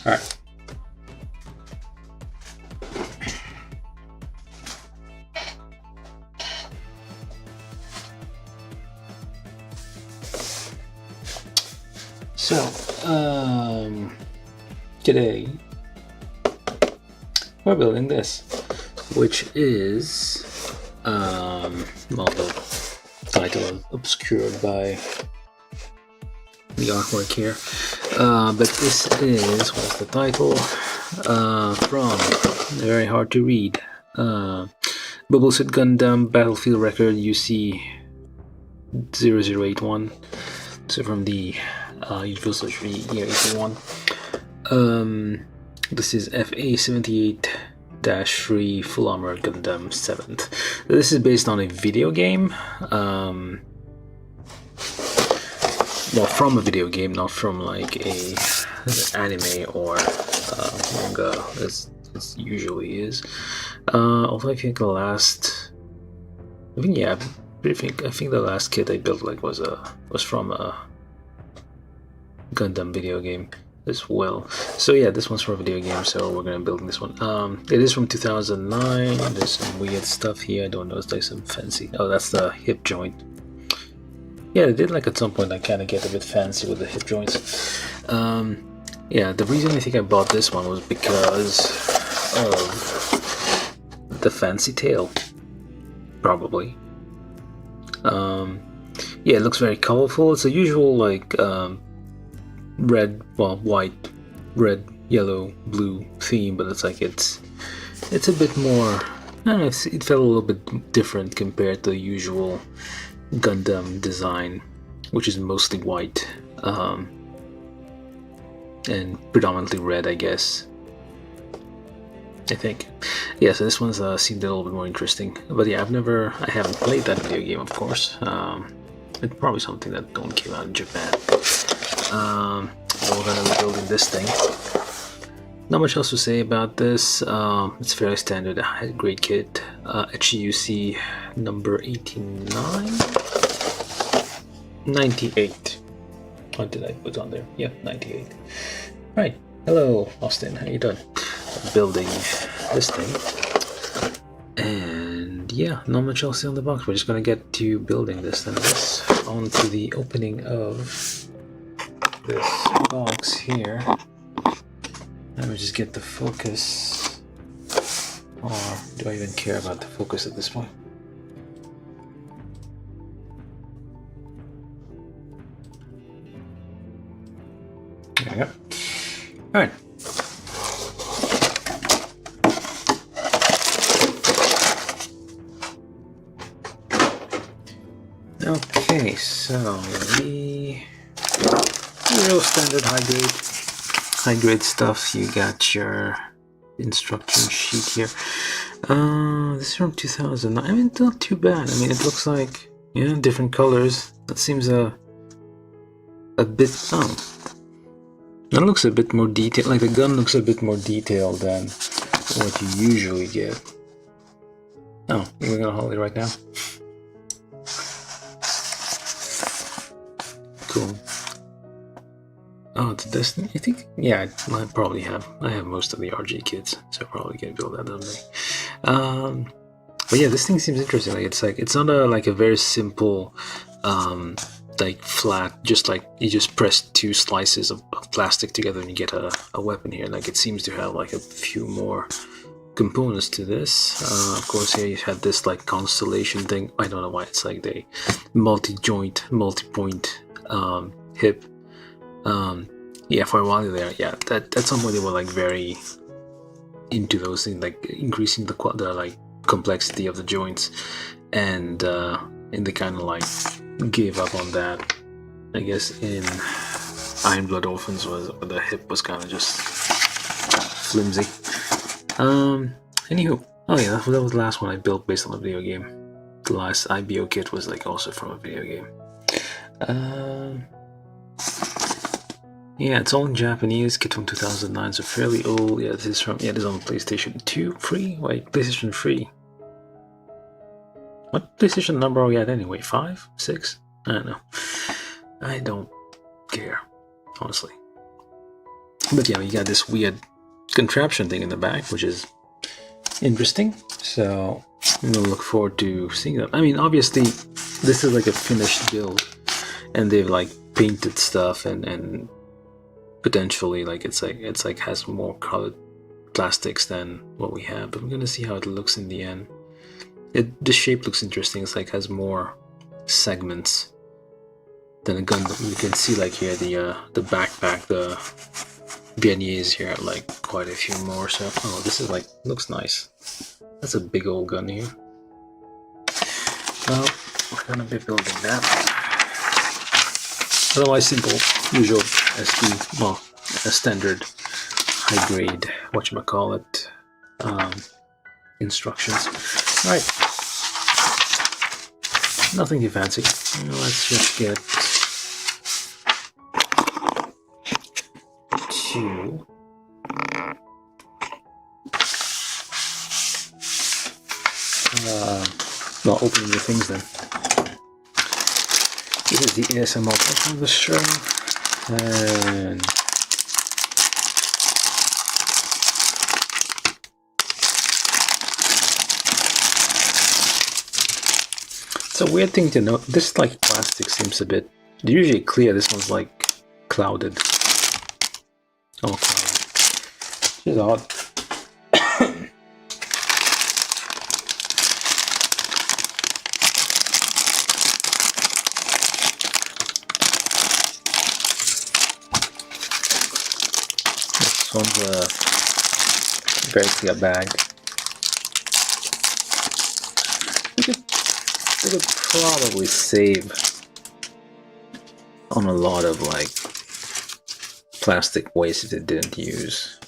All right. So, today we're building this, which is, well, the title is obscured by the artwork here, but this is, what's the title, from, very hard to read, Bubble Suit Gundam Battlefield Record UC0081, so from the Universal 3 year 81. This is FA-78-3 Full Armor Gundam 7th. This is based on a video game. Well, from a video game, not from like an anime or manga, as it usually is. Although I think the last, I think the last kit I built like was from a Gundam video game as well. So yeah, this one's for a video game, so we're gonna build this one. It is from 2009. There's some weird stuff here. I don't know, it's like some fancy. Oh, that's the hip joint. Yeah, they did like at some point like kind of get a bit fancy with the hip joints. Yeah, the reason I think I bought this one was because of the fancy tail, probably. Yeah, it looks very colorful. It's a usual like red, well, white, red, yellow, blue theme, but it's like it's a bit more, I don't know, it felt a little bit different compared to the usual Gundam design, which is mostly white and predominantly red, I guess. I think. Yeah, so this one's seemed a little bit more interesting. But yeah, I haven't played that video game, of course. It's probably something that don't came out in Japan. So we're gonna be building this thing. Not much else to say about this. It's fairly standard grade kit. HUC number 89? 98. What did I put on there? Yeah, 98. Right. Hello, Austin. How you doing? I'm building this thing. And yeah, not much else on the box. We're just gonna get to building this and this. On to the opening of this box here. Let me just get the focus. Or do I even care about the focus at this point? There we go. Alright. Okay, so the real standard high grade stuff. You got your instruction sheet here. This is from 2009. I mean, it's not too bad. I mean, it looks like, yeah, different colors. That seems a bit, oh, that looks a bit more detailed. Like the gun looks a bit more detailed than what you usually get. Oh, we're gonna hold it right now. Cool. Oh, it's Destiny? I think, yeah, I probably have. I have most of the RG kits, so I probably can build that someday. But yeah, this thing seems interesting. Like it's not like a very simple, like flat, just like you just press two slices of plastic together and you get a weapon here. Like it seems to have like a few more components to this. Of course, here you had this like constellation thing. I don't know why it's like the multi-joint, multi-point hip. Yeah, for a while there, yeah, at some point they were like very into those things, like increasing the like complexity of the joints, and they kind of like gave up on that. I guess in Iron Blood Orphans the hip was kind of just flimsy. Anywho, oh yeah, that was the last one I built based on a video game. The last IBO kit was like also from a video game. Yeah, it's all in Japanese, kit from 2009, so fairly old. Yeah, this is on PlayStation 2, free? Wait, PlayStation 3. What PlayStation number are we at anyway? 5? 6? I don't know. I don't care, honestly. But yeah, you got this weird contraption thing in the back, which is interesting. So we'll look forward to seeing them. I mean, obviously, this is like a finished build, and they've like painted stuff and potentially like it's like has more colored plastics than what we have. But we're gonna see how it looks in the end. The shape looks interesting. It's like has more segments than a Gundam. You can see like here the backpack, the beignets here have like quite a few more. So this is like looks nice. That's a big old gun here. Well, we're gonna be building that. Otherwise, simple, usual SD, well, a standard high grade whatchamacallit instructions. All right, nothing too fancy. Let's just get to well, opening the things then. This is the ASMR part of the show, and it's a weird thing to note. This like plastic seems a bit. They're usually clear. This one's like clouded. Oh, clouded. Which is odd. This one's a very clear bag. We could probably save on a lot of like plastic waste if they didn't use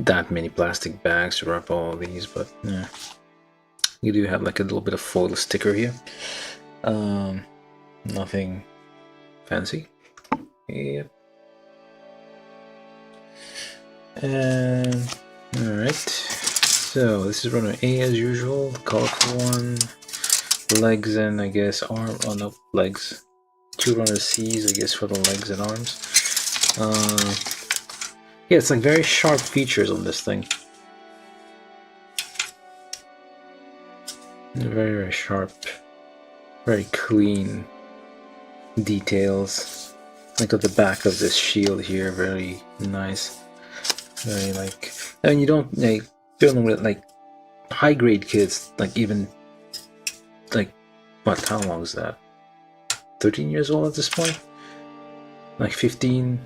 that many plastic bags to wrap all of these, but yeah. You do have like a little bit of foil sticker here. Nothing fancy. Yep. And alright. So this is runner A as usual, the colorful one. Legs and I guess arm, oh no, legs. Two runner C's I guess for the legs and arms. Yeah, it's like very sharp features on this thing. Very, very sharp, very clean details. Like at the back of this shield here, very nice. Very like, I mean, you don't like dealing with like high grade kids, like even like what? How long is that? 13 years old at this point? Like 15,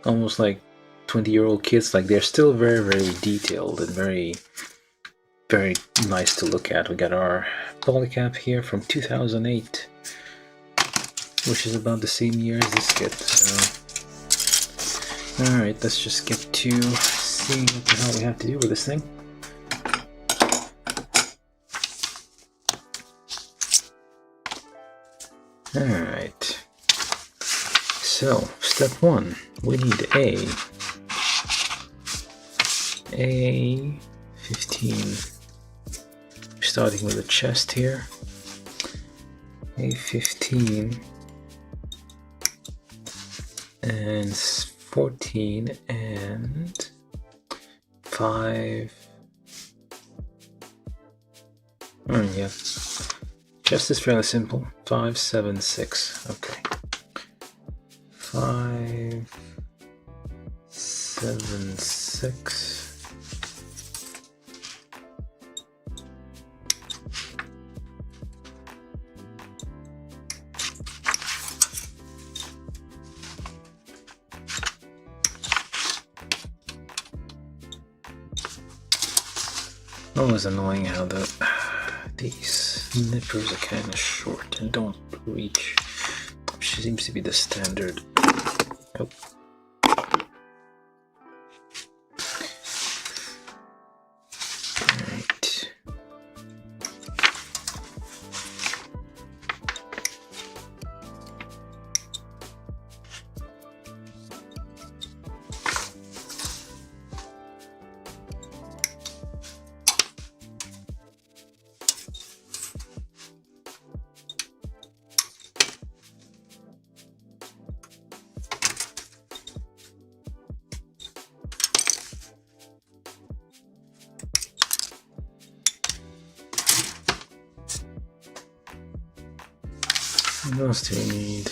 almost like 20-year-old kids. Like they're still very, very detailed and very, very nice to look at. We got our polycap here from 2008, which is about the same year as this kit. So, all right, let's just get to seeing what the hell we have to do with this thing. Alright, so step one, we need A15, starting with the chest here, A15 and 14 and 5, oh yeah. Chest is fairly simple. 5, 7, 6. Okay. 5, 7, 6. Always annoying how these nippers are kind of short and don't reach. She seems to be the standard. Oh. Alright. What else do we need?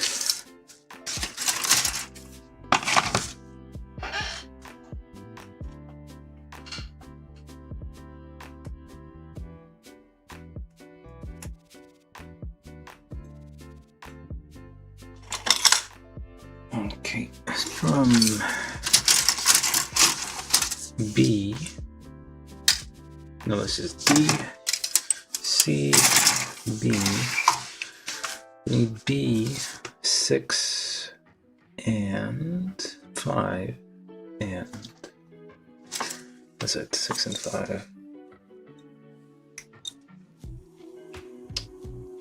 Okay, from B. No, this is D, C, B. We need B, 6, and 5, and that's it, 6 and 5.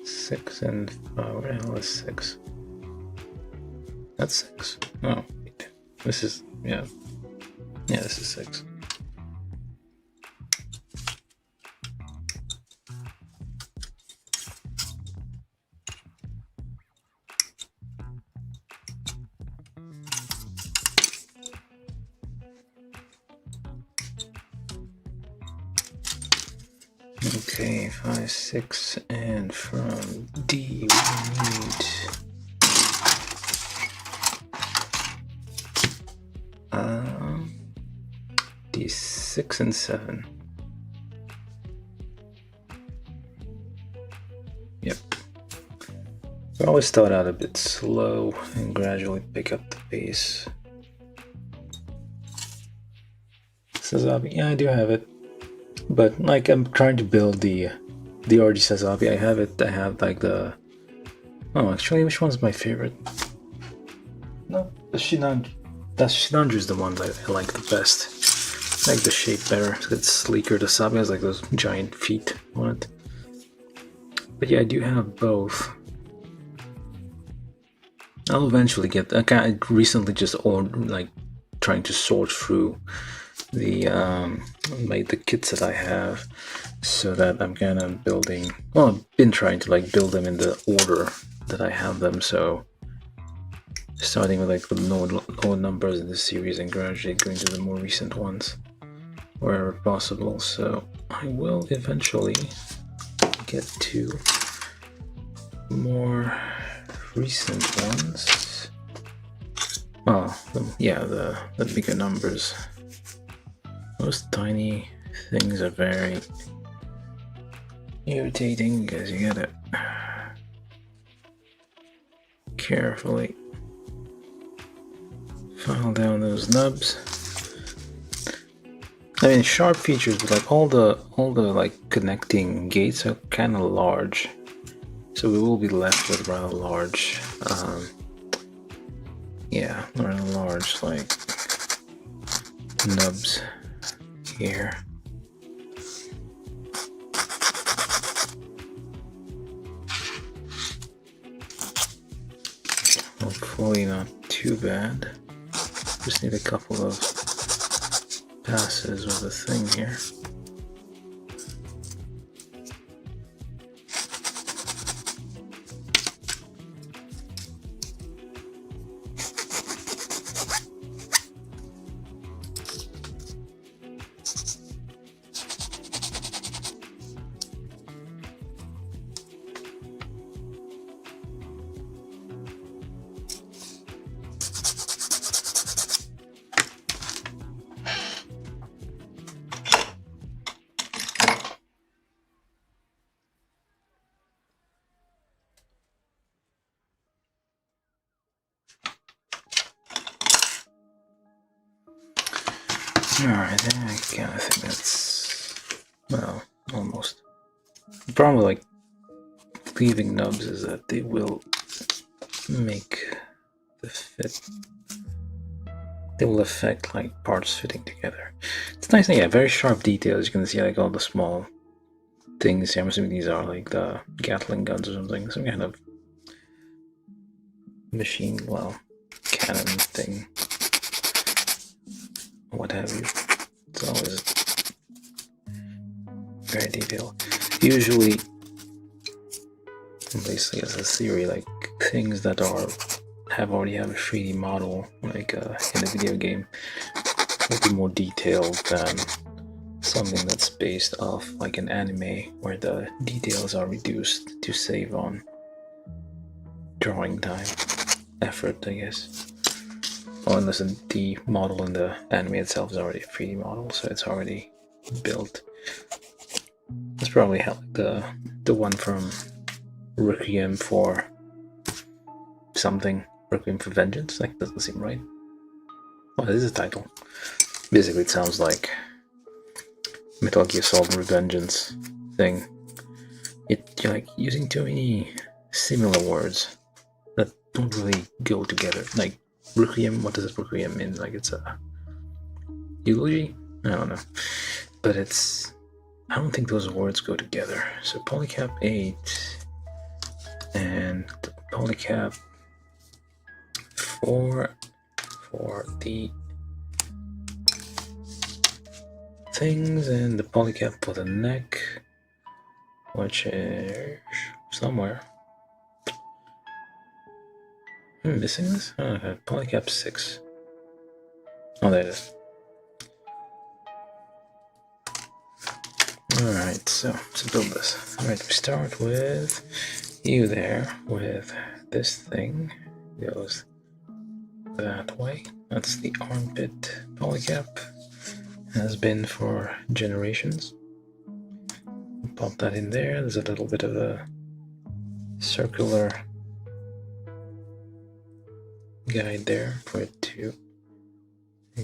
6 and 5, where the hell is 6? That's 6. No, wait. This is, yeah. Yeah, this is 6. Okay, 5, 6, and from D we need D6 and 7. Yep. I always start out a bit slow and gradually pick up the pace. Sazabi, yeah, I do have it. But like I'm trying to build the RG Sazabi. I have it. I have like the. Oh, actually, which one's my favorite? No, the Shinanju. That Shinanju is the one that I like the best. I like the shape better. It's sleeker. The Sabi has like those giant feet on it. But yeah, I do have both. I'll eventually get. I recently just ordered, like, trying to sort through the the kits that I have, so that I'm kind of building. Well, I've been trying to like build them in the order that I have them. So starting with like the low numbers in the series and gradually going to the more recent ones wherever possible. So I will eventually get to more recent ones. Oh, yeah, the bigger numbers. Those tiny things are very irritating because you gotta carefully file down those nubs. I mean, sharp features, but like all the like connecting gates are kind of large, so we will be left with rather large, yeah, rather large like nubs here. Hopefully not too bad. Just need a couple of passes with the thing here. Alright, then I kind of think that's, well, almost. The problem with like leaving nubs is that they will make the fit. They will affect like parts fitting together. It's nice, yeah, very sharp details. You can see like all the small things. I'm assuming these are like the Gatling guns or something, some kind of machine, well, cannon thing, what have you. It's always very detailed. Usually, basically as a theory, like things that already have a 3D model, like in a video game, will be more detailed than something that's based off like an anime where the details are reduced to save on. drawing time effort, I guess. Well, unless the model in the anime itself is already a 3D model, so it's already built. It's probably how the one from Requiem for something. Requiem for Vengeance? That doesn't seem right. Oh, this is a title. Basically, it sounds like Metal Gear Solid Revengeance thing. You're like using too many similar words that don't really go together. Like Requiem, what does Requiem mean? Like it's a eulogy? I don't know. But I don't think those words go together. So Polycap 8 and Polycap 4 for the things, and the polycap for the neck, which is somewhere. I'm missing this? Oh, okay. Polycap 6. Oh, there it is. Alright, so to build this. Alright, we start with you there, with this thing. Goes that way. That's the armpit polycap. Has been for generations. Pop that in there. There's a little bit of a circular guide there for it to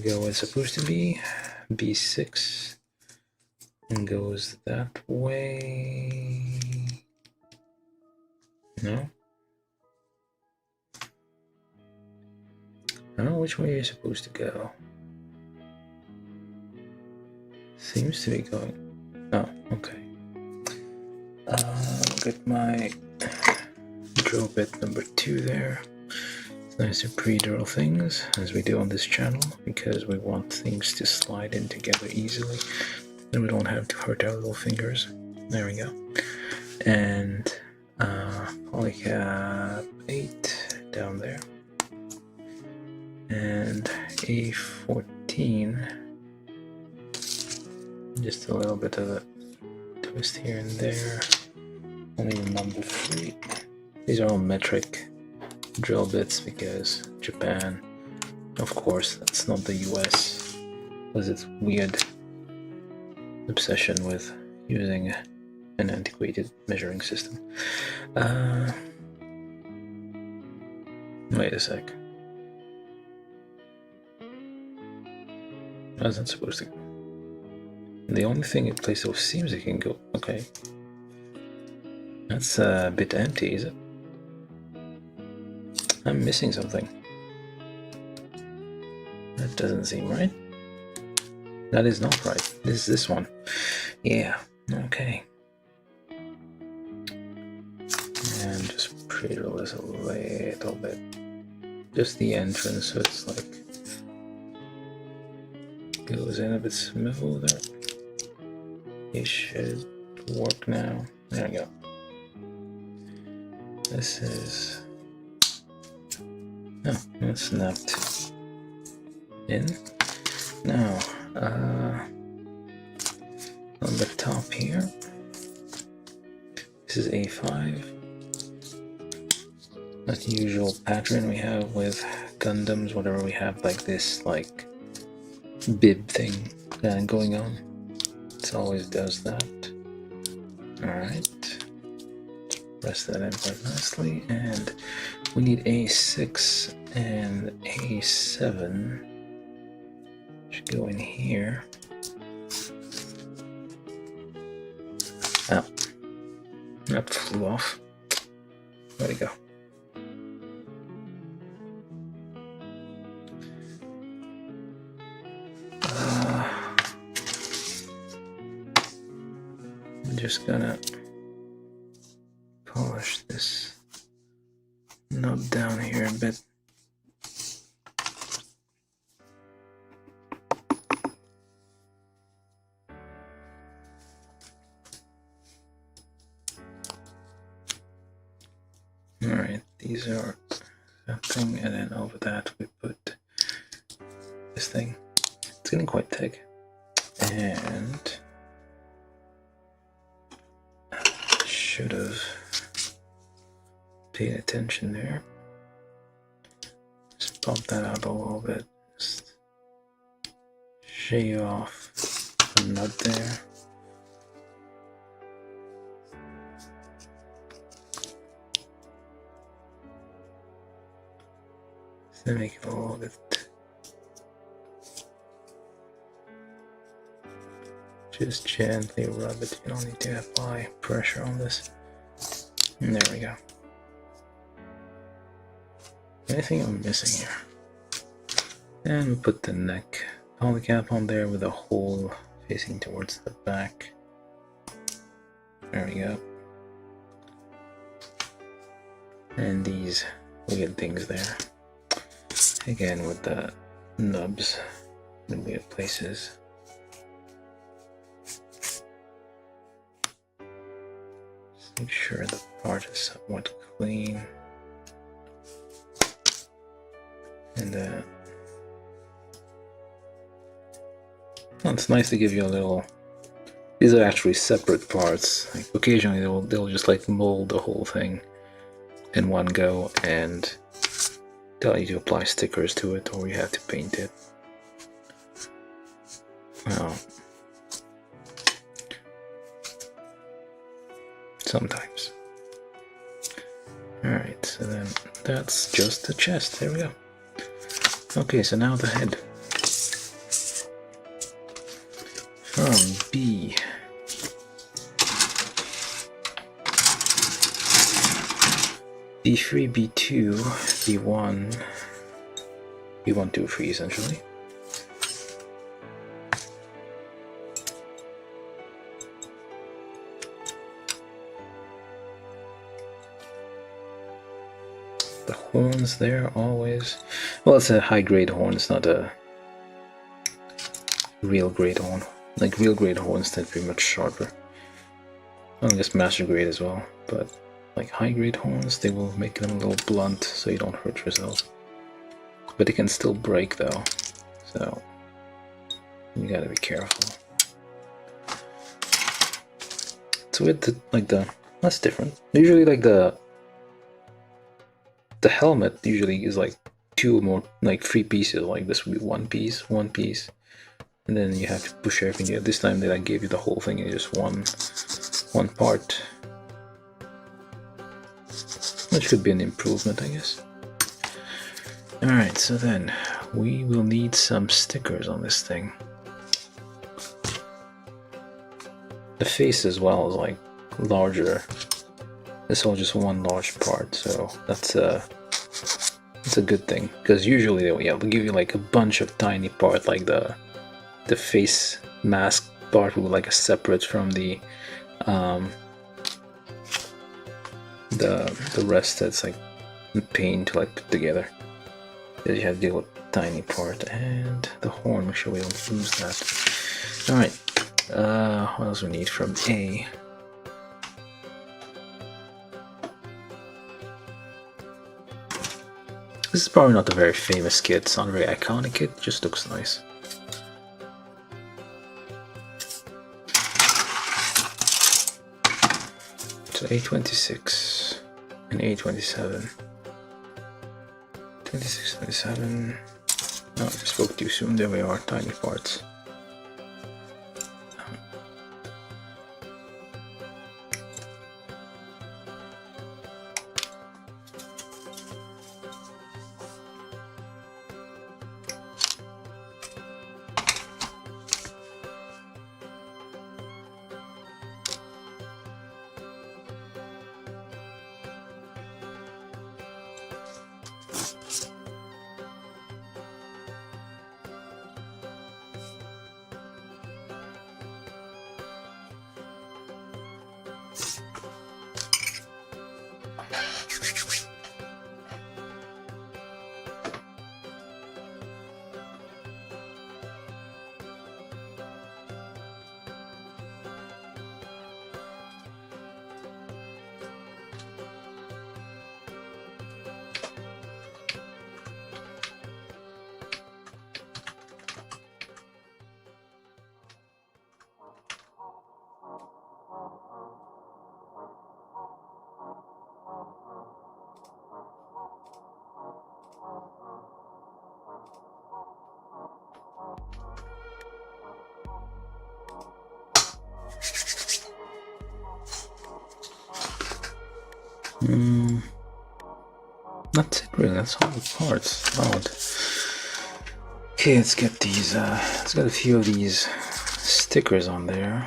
go where it's supposed to be. B6 and goes that way. No? I don't know which way you're supposed to go. Seems to be going. Oh, okay. Get my drill bit number 2 there. It's nice to pre-drill things, as we do on this channel, because we want things to slide in together easily, and we don't have to hurt our little fingers. There we go. And Polycap 8 down there. And A14. Just a little bit of a twist here and there. Only number 3. These are all metric drill bits because Japan, of course, that's not the US, because it's weird obsession with using an antiquated measuring system. Wait a sec. How's that supposed to go? The only thing in place that seems it can go. Okay. That's a bit empty, is it? I'm missing something. That doesn't seem right. That is not right. This is this one. Yeah. Okay. And just pre-drill this a little bit. Just the entrance, so it's like goes in a bit smoother. It should work now. There we go. This is... Oh, that's snapped in. Now, on the top here, this is A5. That's the usual pattern we have with Gundams, whatever we have like this, like bib thing going on. It always does that. Alright. Press that in quite nicely. And we need A6 and A7. Should go in here. Oh. That flew off. Where'd it go? I'm just gonna polish this nut down here a bit. Alright, these are that thing, and then over that we put this thing. It's getting quite thick. And should have paying attention there. Just pump that out a little bit. Just shave off the nut there. Then make it a little bit. Just gently rub it. You don't need to apply pressure on this. And there we go. Anything I'm missing here? And we put the neck polycap on there with a hole facing towards the back. There we go. And these weird things there. Again with the nubs in weird places. Just make sure the part is somewhat clean. And well, it's nice to give you a little. These are actually separate parts. Like occasionally they'll just like mold the whole thing in one go and tell you to apply stickers to it, or you have to paint it. Well, sometimes. Alright, so then that's just the chest. There we go. Okay, so now the head. From B. B3, B2, B1, B1, 2, 3 essentially. The horns there always. Well, it's a high grade horn, it's not a real grade horn. Like real grade horns tend to be much sharper. I guess master grade as well, but like high grade horns, they will make them a little blunt so you don't hurt yourself. But they can still break though, so you gotta be careful. So with that's different. Usually like the helmet usually is like two more, like 3 pieces. Like this would be one piece, and then you have to push everything together. This time that I gave you the whole thing in just one part. Which could be an improvement, I guess. Alright, so then we will need some stickers on this thing. The face as well is like larger. It's all just one large part, so that's a good thing. Because usually they'll give you like a bunch of tiny parts, like the face mask part will be like a separate from the rest that's like a pain to like put together. Because you have to deal with a tiny part. And the horn, make sure we don't lose that. Alright, what else we need from A? This is probably not a very famous kit, it's not a very iconic kit, it just looks nice. So A26 and A27. 26, 27. Oh, I spoke too soon, there we are, tiny parts. That's it really, that's all the parts. Odd. Okay, let's get these, let's get a few of these stickers on there.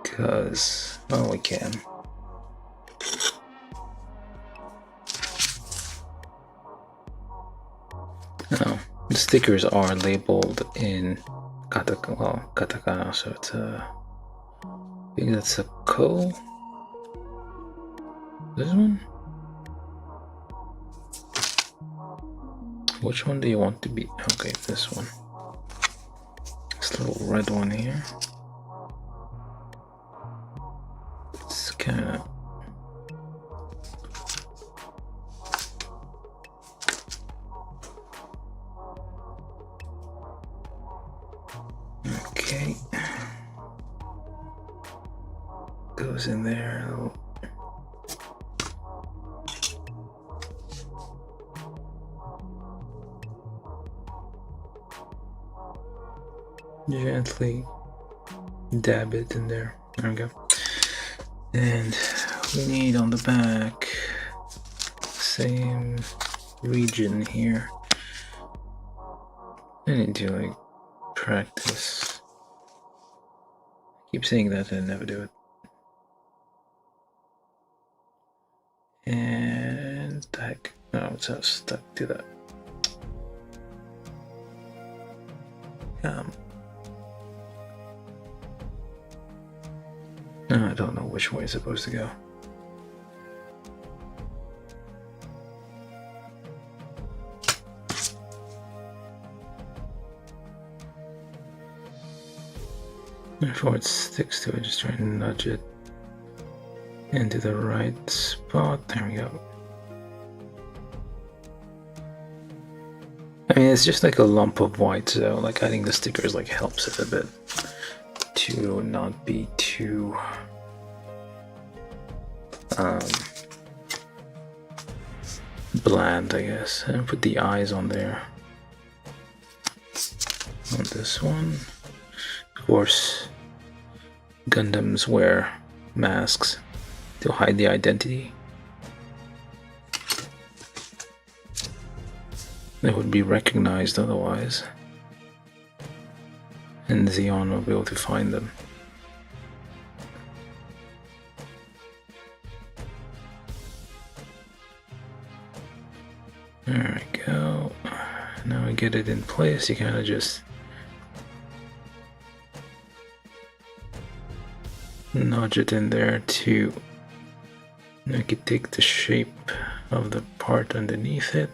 Because, well, we can. Oh, the stickers are labeled in katakana, so it's a, I think that's a ko. This one? Which one do you want to be? Okay, this one. This little red one here. It's kind of... Okay. Goes in there. Gently dab it in there. There we go. And we need on the back, same region here. I need to like practice. I keep saying that and never do it. And heck, no, it's so stuck to that. I don't know which way it's supposed to go. Before it sticks to it, just try and nudge it into the right spot. There we go. I mean, it's just like a lump of white, so like adding the stickers like helps it a bit to not be too bland, I guess. And put the eyes on there. On this one. Of course, Gundams wear masks to hide the identity. They would be recognized otherwise, and Xeon will be able to find them. There we go. Now we get it in place, you kind of just nudge it in there to make it take the shape of the part underneath it.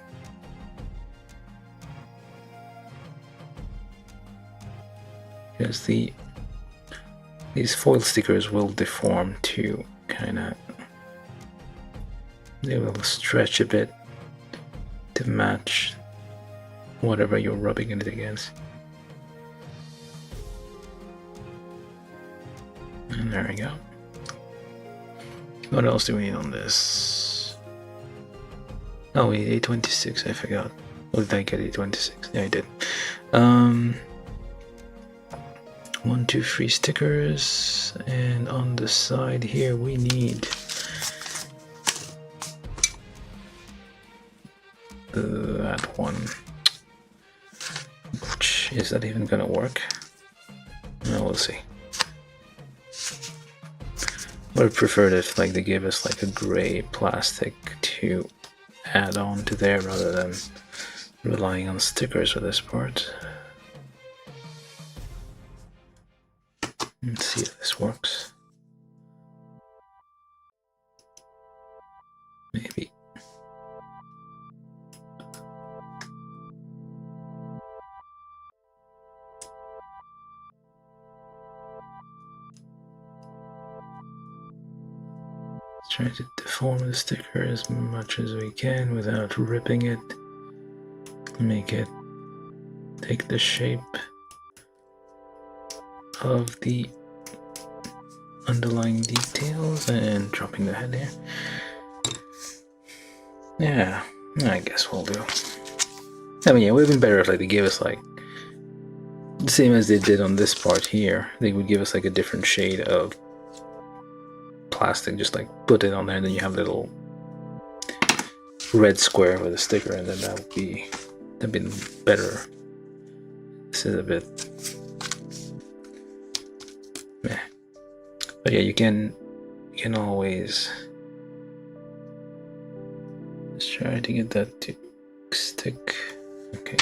Because these foil stickers will deform to kind of, they will stretch a bit to match whatever you're rubbing it against. And there we go. What else do we need on this? Oh, we need A26, I forgot. Or did I get A26? Yeah, I did. 1, 2, 3 stickers, and on the side here we need that one. Is that even gonna work? No, we'll see. But I preferred if like they gave us like a gray plastic to add on to there rather than relying on stickers for this part. Let's see if this works. Maybe. Let's try to deform the sticker as much as we can without ripping it. Make it take the shape of the underlying details and dropping the head here. Yeah, I guess we'll do. I mean, yeah, it would have been better if like they gave us like the same as they did on this part here. They would give us like a different shade of plastic, just like put it on there, and then you have a little red square with a sticker, and then that'd be better. This is a bit meh. But yeah, you can always just try to get that to stick. Okay.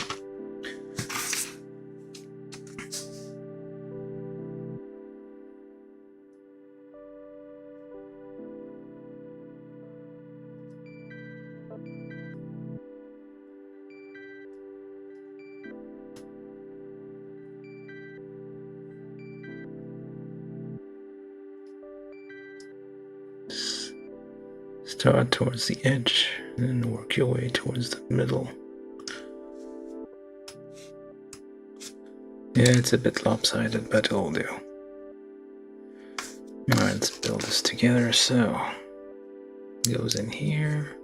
Start towards the edge and then work your way towards the middle. Yeah, it's a bit lopsided, but it'll do. Alright, let's build this together. So, it goes in here.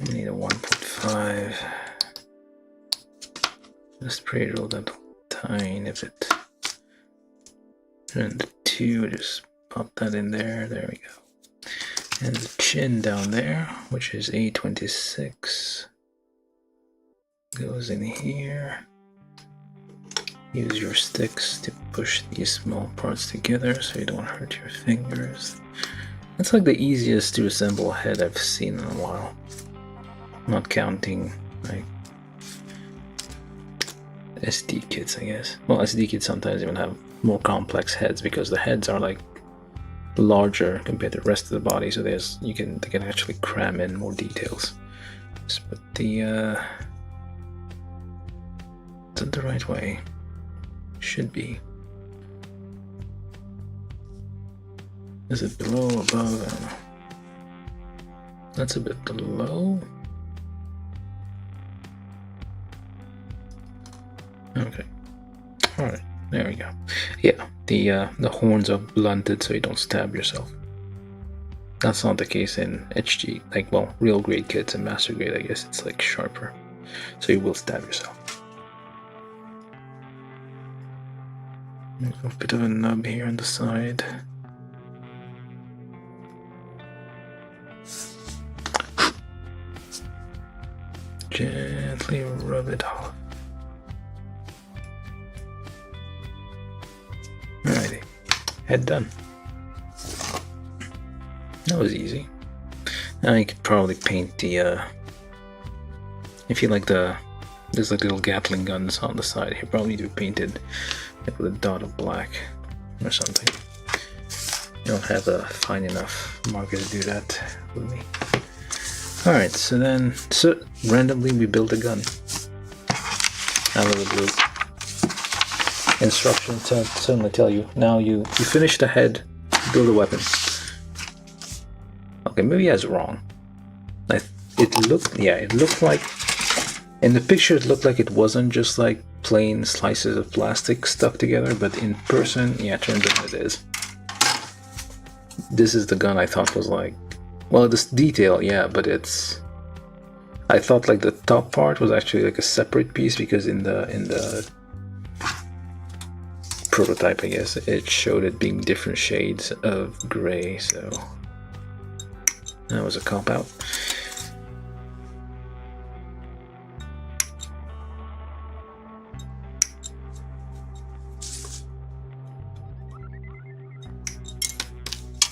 We need a 1.5. Just pre-roll that tiny bit. And the 2, just pop that in there. There we go. And the chin down there, which is A26, goes in here. Use your sticks to push these small parts together so you don't hurt your fingers. That's like the easiest to assemble head I've seen in a while. Not counting like SD kits, I guess. Well, SD kits sometimes even have more complex heads because the heads are like larger compared to the rest of the body, so they can actually cram in more details. Just put the is that the right way? Should be. Is it below, above? I don't know. That's a bit below. Okay. Alright, there we go. Yeah, the horns are blunted so you don't stab yourself. That's not the case in HG, like, well, real grade kits and master grade, I guess it's like sharper. So you will stab yourself. A bit of a nub here on the side. Gently rub it off. Alrighty, head done. That was easy. Now you could probably paint the, if you like there's like little Gatling guns on the side here, probably need to be painted with a dot of black or something. You don't have a fine enough marker to do that with me. Alright, so randomly we build a gun out of the blue. Instructions certainly tell you, now you finish the head, build a weapon. Okay, maybe I was wrong. It looked like, in the picture it looked like it wasn't just like plain slices of plastic stuck together, but in person, yeah, it turns out it is. This is the gun I thought was like, well, this detail, yeah, but I thought like the top part was actually like a separate piece because in the prototype, I guess, it showed it being different shades of gray, so that was a cop-out.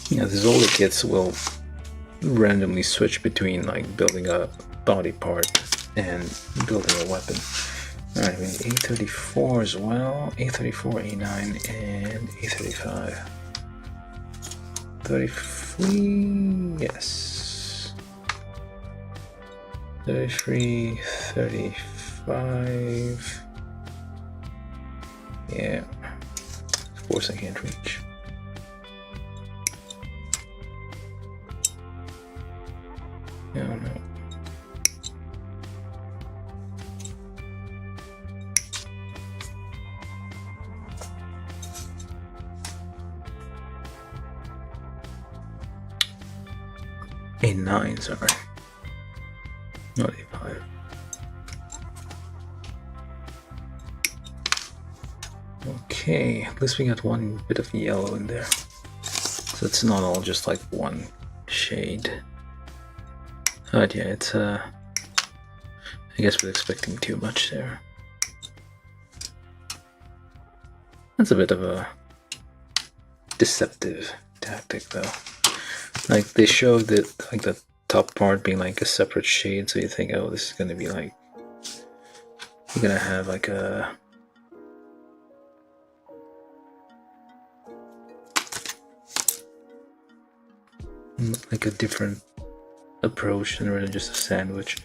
Yeah, these older kits will randomly switch between like building a body part and building a weapon. Alright, we need A34 as well, A34, A9, and A35. 33, yes. 33, 35. Yeah, of course I can't reach. I don't know. A9, sorry. Not A5. Okay, at least we got one bit of yellow in there. So it's not all just like one shade. But yeah, it's I guess we're expecting too much there. That's a bit of a deceptive tactic though. Like they showed it like the top part being like a separate shade, so you think, oh, this is gonna be like, you're gonna have like a different approach than really just a sandwich.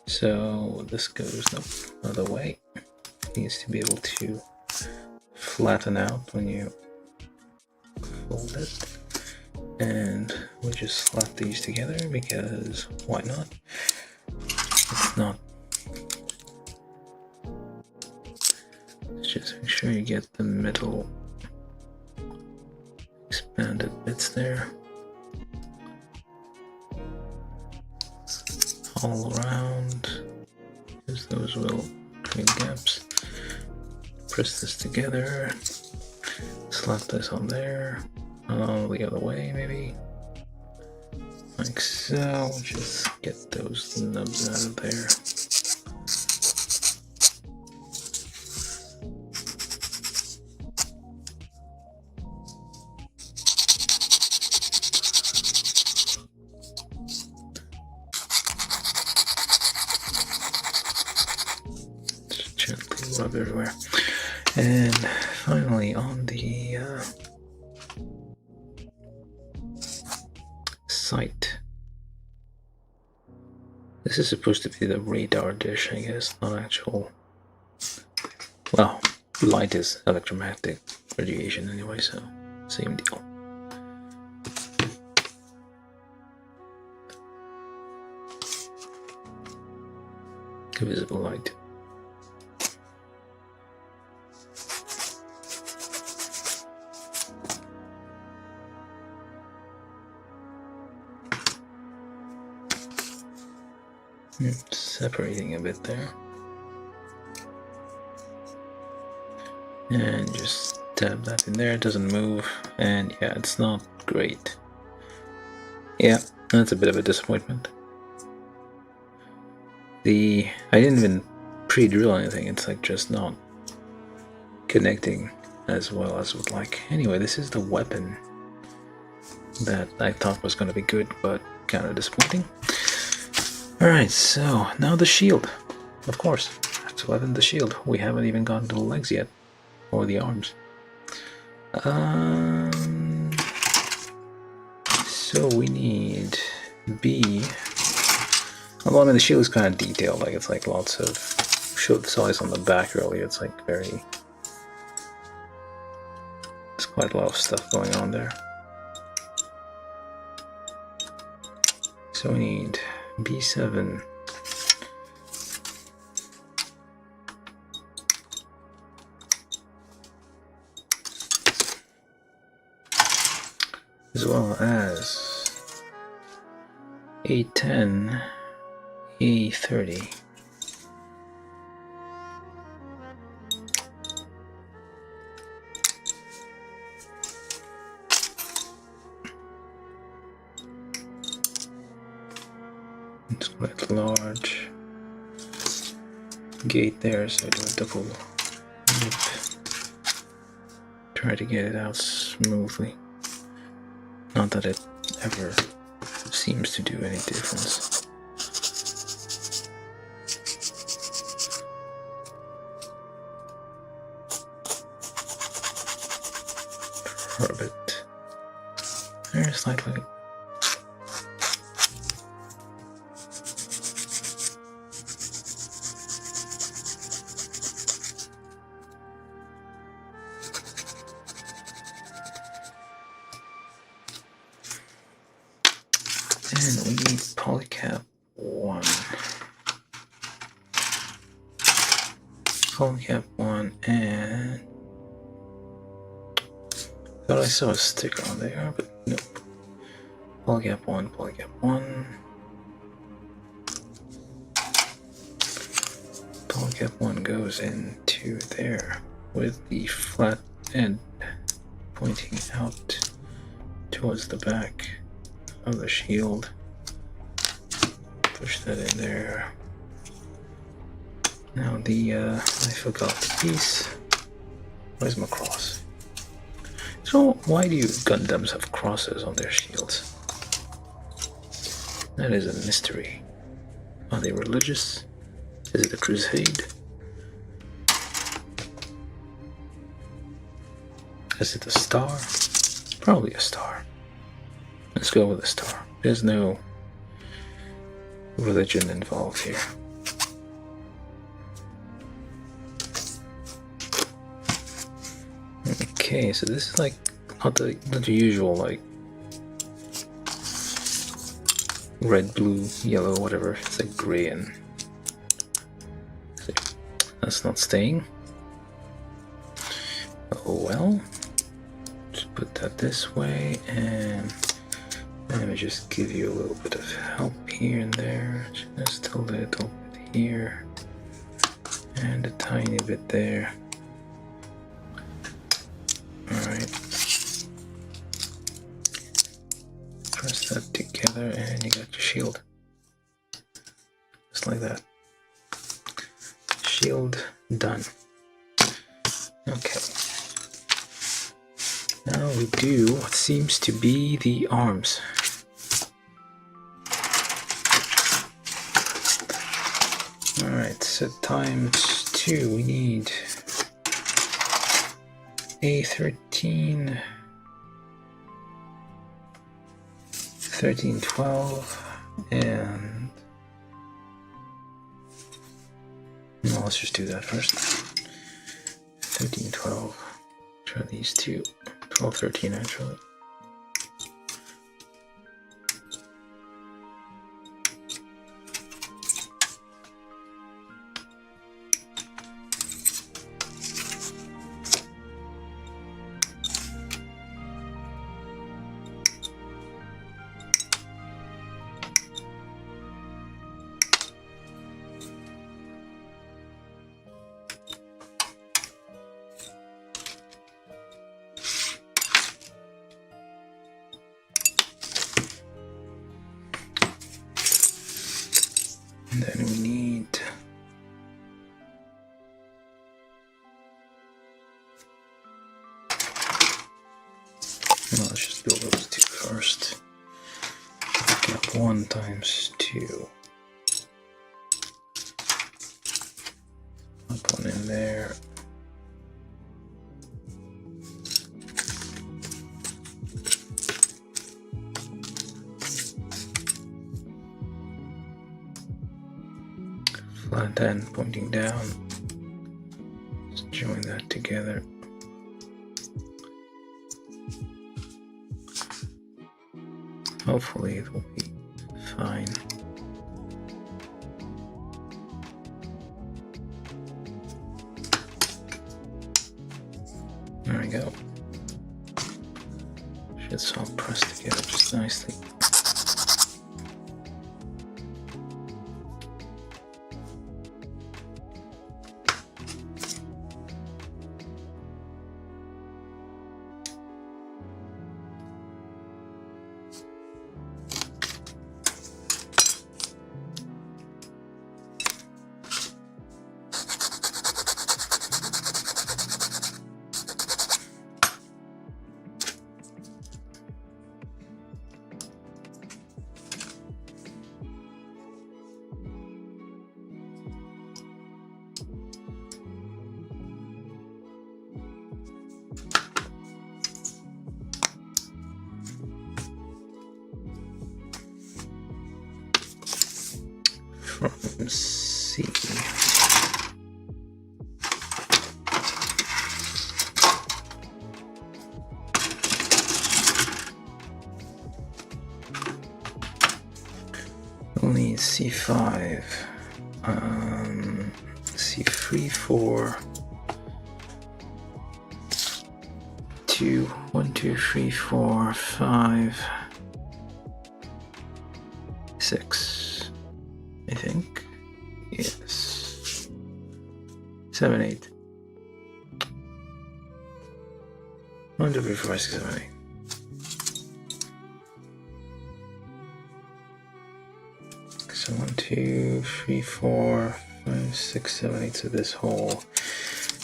So this goes the other way. It needs to be able to flatten out when you fold it. And we just slap these together because why not? It's not. Just make sure you get the middle expanded bits there. All around, because those will create gaps. Press this together. Slap this on there. The other way, maybe. Like so. Just get those nubs out of there. Just gently rub everywhere. And finally, on the sight. This is supposed to be the radar dish, I guess, not actual. Well, light is electromagnetic radiation anyway, so same deal. Visible light. Separating a bit there. And just dab that in there, it doesn't move, and yeah, it's not great. Yeah, that's a bit of a disappointment. I didn't even pre-drill anything, it's like just not connecting as well as would like. Anyway, this is the weapon that I thought was going to be good, but kind of disappointing. Alright, so now the shield. Of course, that's weapon, the shield. We haven't even gotten to the legs yet, or the arms. So we need B. Well, I mean, the shield is kind of detailed, like it's like lots of, showed the size on the back earlier, it's like very, there's quite a lot of stuff going on there. So we need B7. As well as A10, A30. It's quite large gate there, so do a double nip. Try to get it out smoothly. Not that it ever seems to do any difference. Rub it very slightly. And we need polycap 1. Polycap 1, and thought I saw a sticker on there, but nope. Polycap 1, polycap 1. Polycap 1 goes into there. with the flat end pointing out towards the back of the shield. Push that in there. Now I forgot the piece. Where's my cross? So why do Gundams have crosses on their shields? That is a mystery. Are they religious? Is it a crusade? Is it a star? Probably a star. Let's go with a star. There's no religion involved here. Okay, so this is like not the usual like red, blue, yellow, whatever. It's like gray and that's not staying. Oh well. Just put that this way, and let me just give you a little bit of help here and there. Just a little bit here and a tiny bit there. Alright. Press that together and you got your shield. Just like that. Shield done. Okay. Now we do what seems to be the arms. Alright, so times 2 we need A13, 13, 12, and no, let's just do that first. 13, 12. Try these two. 12, 13 actually. And then we need let's just build those two first. Gap 1 times 2. Put one in there. Flat end pointing down. Let's join that together. Hopefully it will be fine. There we go. Should all press together just nicely. From C. We'll need C5, C3, 4, 2, 1, 2, 3, 4, 5, 6. I think. Yes. 7, 8. 1, 2, 3, 4, 5, 6, 7, 8. So 1, 2, 3, 4, 5, 6, 7, 8. So this whole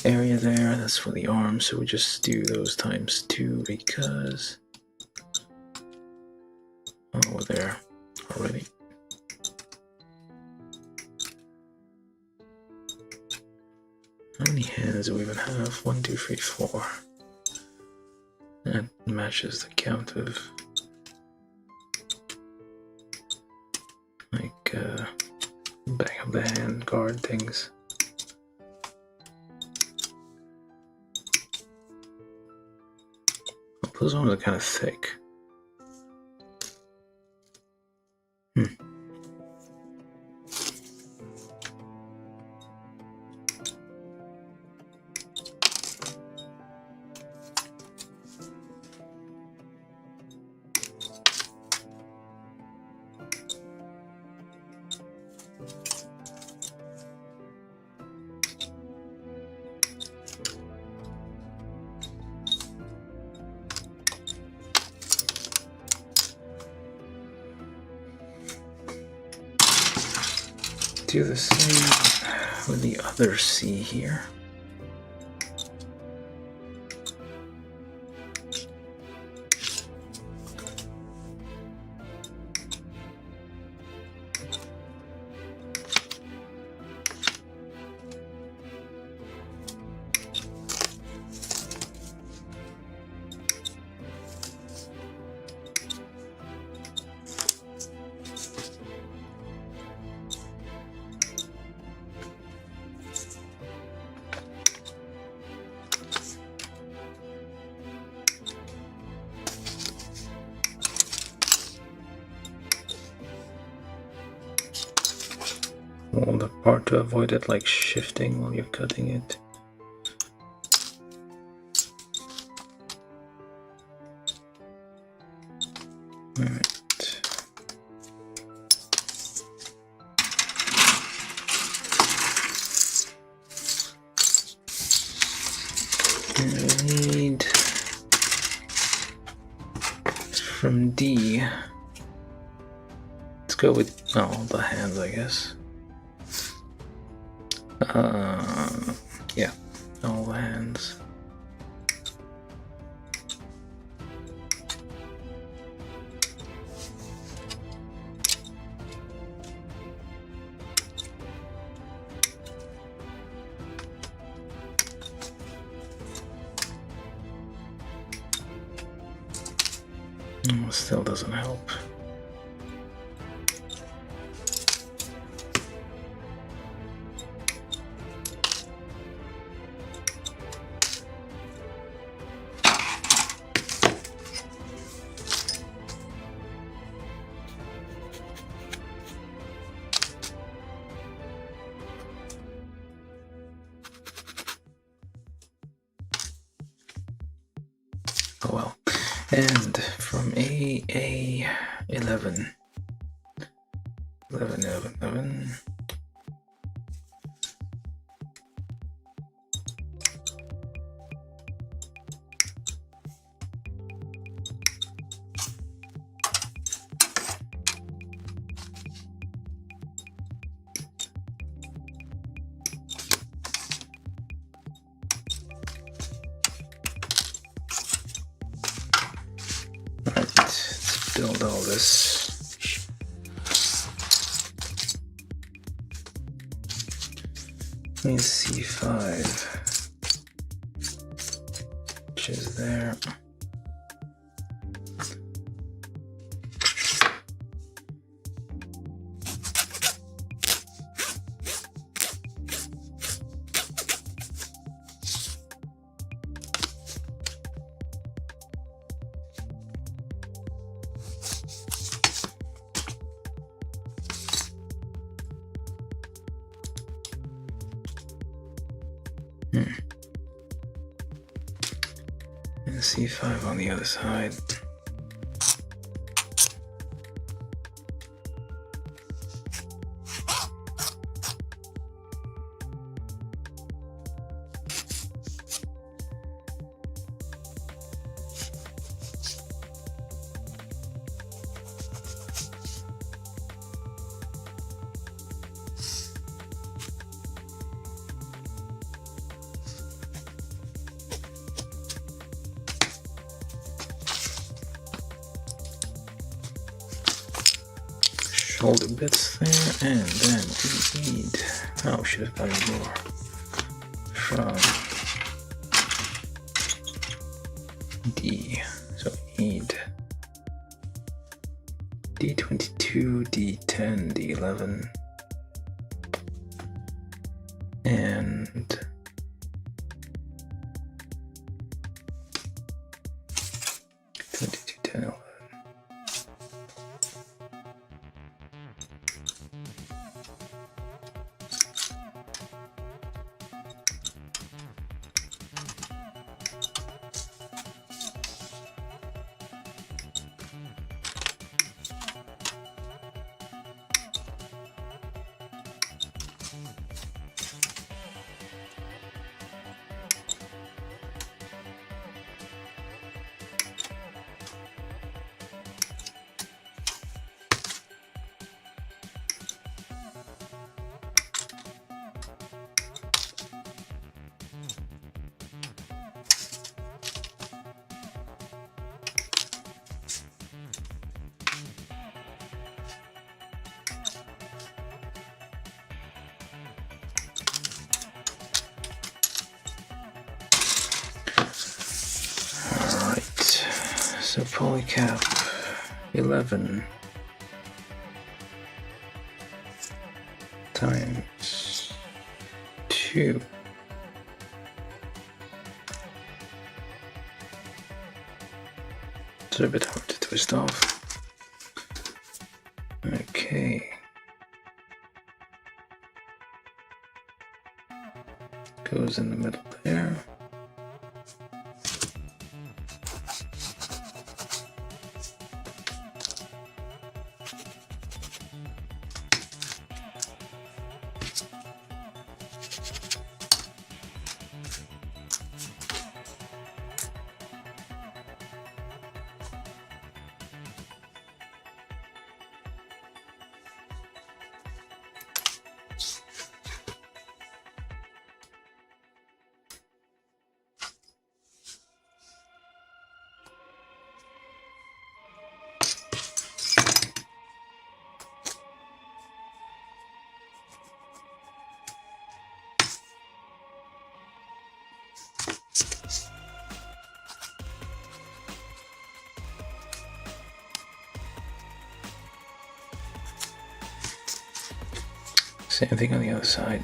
area there, that's for the arm. So we just do those times 2 because we're there already. How many hands do we even have? 1, 2, 3, 4. That matches the count of back of the hand guard things. Those ones are kind of thick. Do the same with the other C here. Well, the part to avoid it like shifting while you're cutting it. Alright. And we need from D. Let's go with the hands, I guess. Yeah, all the hands. Still doesn't help. Oh well. And from A11. 11. Let's build all this. C5, which is there. And C5 on the other side. all the bits there, and then we need, oh, should have gotten more from D. So we need D22, D10, D11, and so polycap 11 times 2 it's a bit hard to twist off. Okay, goes in the middle there. Same thing on the other side.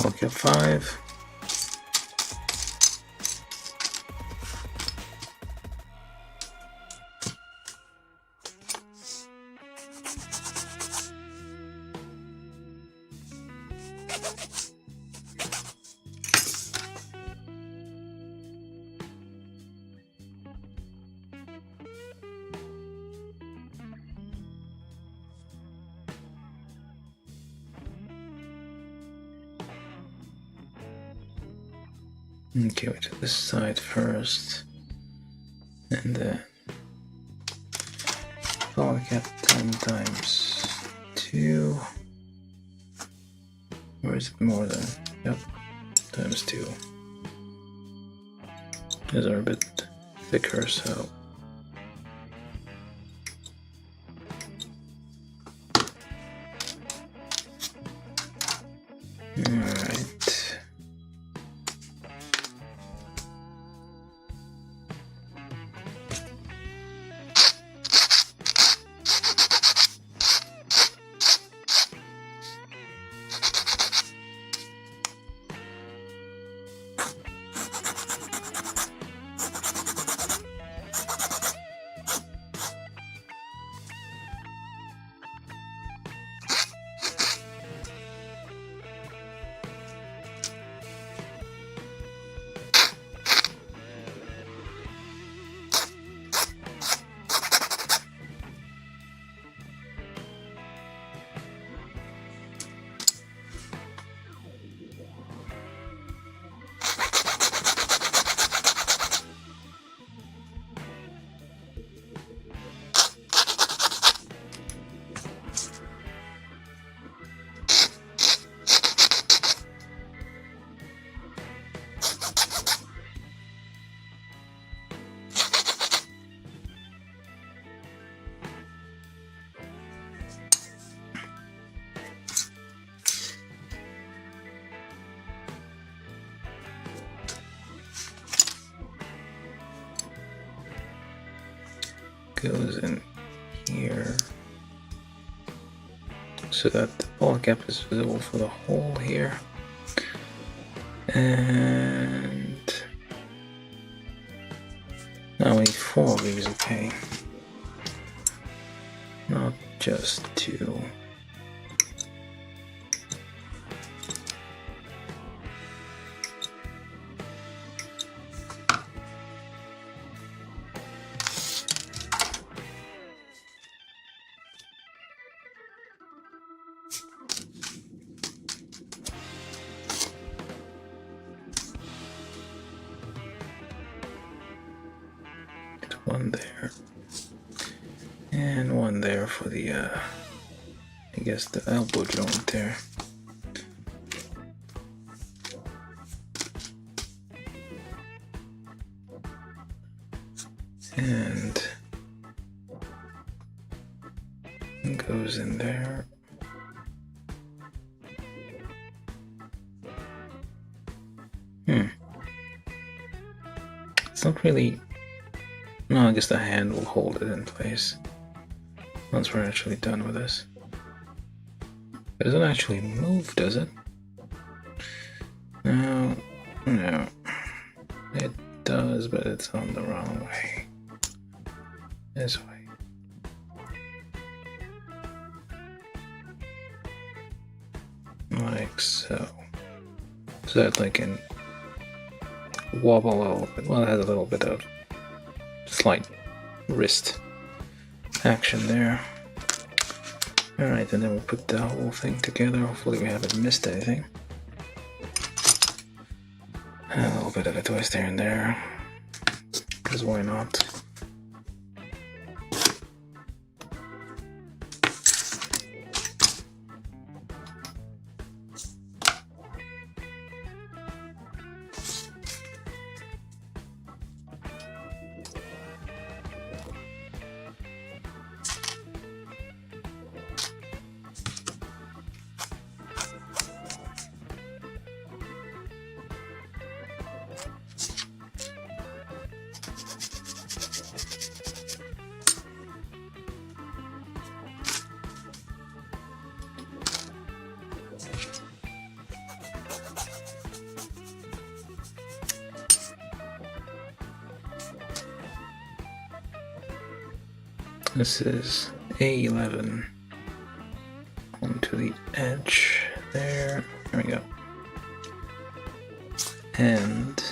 I'll get 5. Okay, we do this side first, and then polycap 10 times 2. Or is it more than? Yep, times 2. These are a bit thicker, so. Alright. goes in here so that the bullet gap is visible for the hole here. And now we need 4 of these, okay. Not just 2. One there, and one there for the, I guess the elbow joint there. And goes in there. It's not really. No, I guess the hand will hold it in place once we're actually done with this. It doesn't actually move, does it? No, no. It does, but it's on the wrong way. This way. Like so. So that I can wobble a little bit. Well, it has a little bit of slight wrist action there. Alright, and then we'll put the whole thing together. Hopefully we haven't missed anything. A little bit of a twist here and there, because why not? This is A11 onto the edge there. There we go. And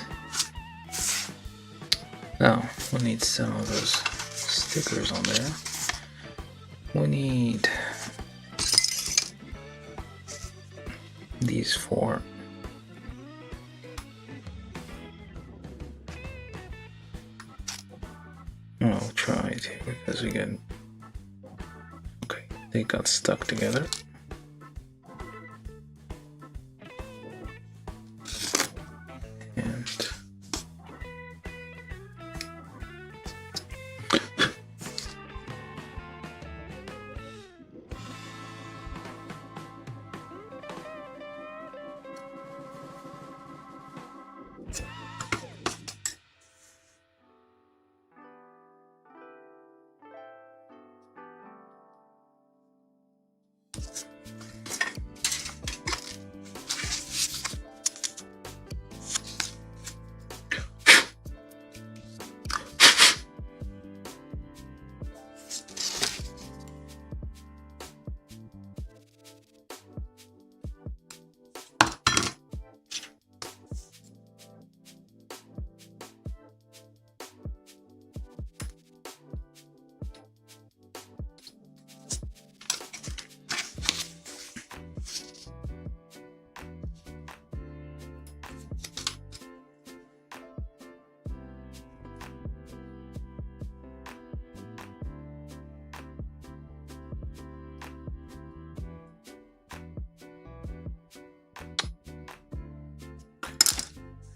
now we need some of those stickers on there. We need these 4. I'll try it here because we get. Okay, they got stuck together. And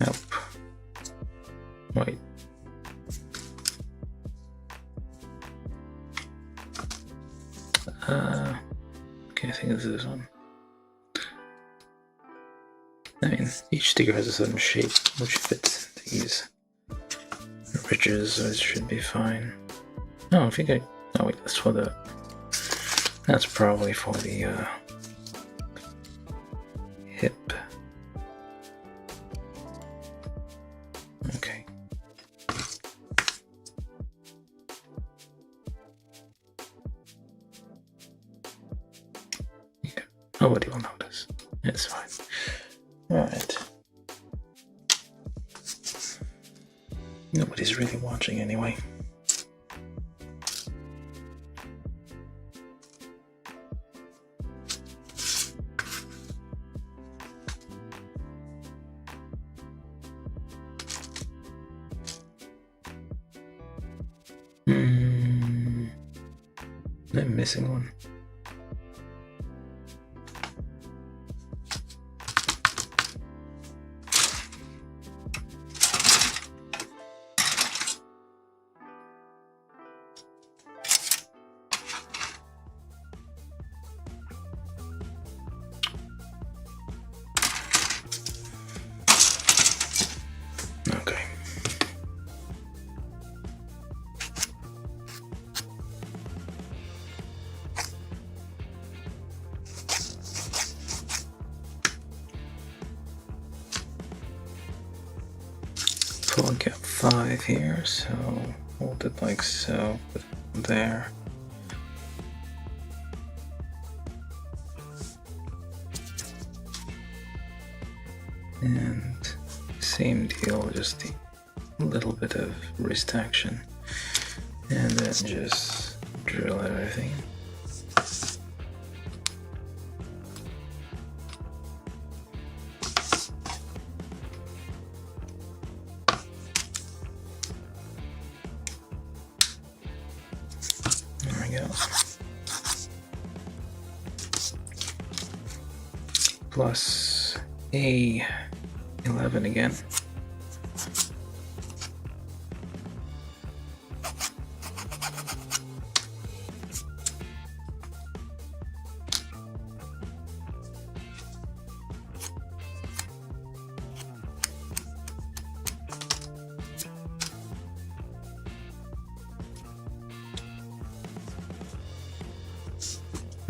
help. Wait. Okay, I think it's this one. I mean, each sticker has a certain shape which fits these ridges, so it should be fine. Oh, I think I. Oh wait, that's for the. That's probably for the hip. Okay. Yeah, nobody will notice. It's fine. Alright. Nobody's really watching anyway. I'm missing one. Okay. Plug up 5 here, so hold it like so, put it there. And same deal, just a little bit of wrist action. And then just drill everything. There we go. Plus A11 again.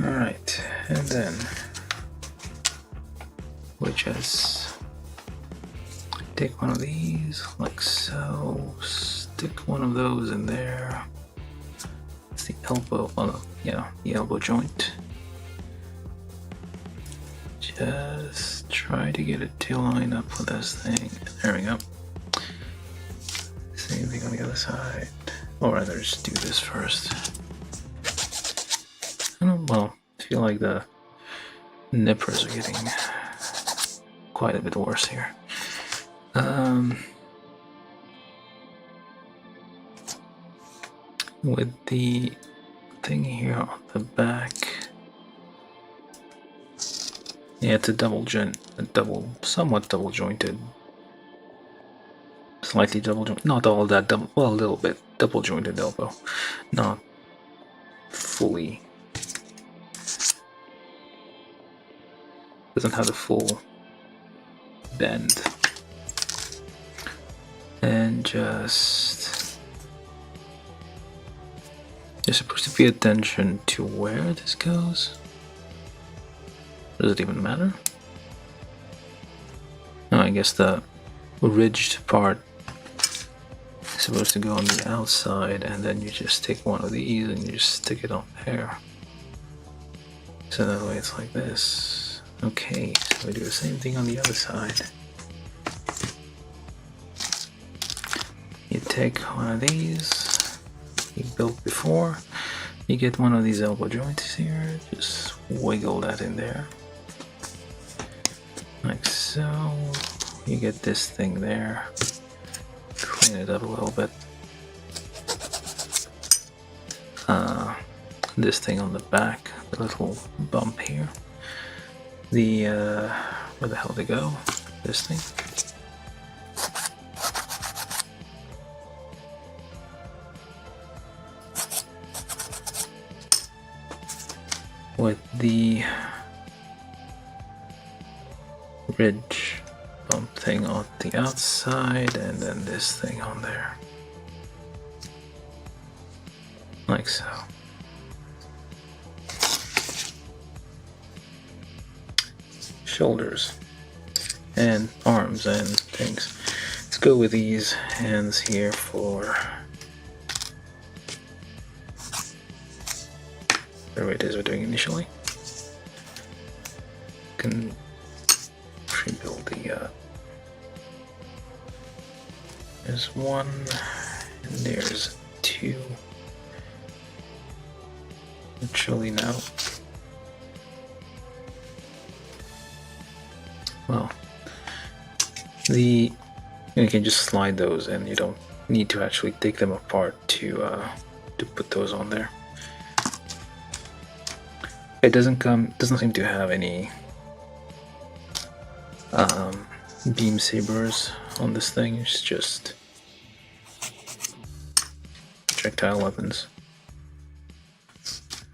Alright, and then we just take one of these like so, stick one of those in there. It's the elbow, yeah, the elbow joint. Just try to get it to line up with this thing. There we go. Same thing on the other side. Or rather, just do this first. Well, I feel like the nippers are getting quite a bit worse here. With the thing here on the back, yeah, it's a somewhat double jointed, slightly double jointed, not all that double, well, a little bit double jointed elbow, not fully. Doesn't have the full bend. And just you're supposed to pay attention to where this goes. Does it even matter? No, I guess the ridged part is supposed to go on the outside, and then you just take one of these and you just stick it on there. So that way it's like this. Okay, so we do the same thing on the other side. You take one of these you built before, you get one of these elbow joints here, just wiggle that in there. Like so. You get this thing there, clean it up a little bit. This thing on the back, the little bump here. The, where the hell did it go? This thing. With the ridge bump thing on the outside, and then this thing on there. like so. Shoulders and arms and things. Let's go with these hands here for whatever it is we're doing initially. Can pre-build the there's one and there's two. Actually no. Well, you can just slide those and you don't need to actually take them apart to put those on there. It doesn't seem to have any beam sabers on this thing. It's just projectile weapons.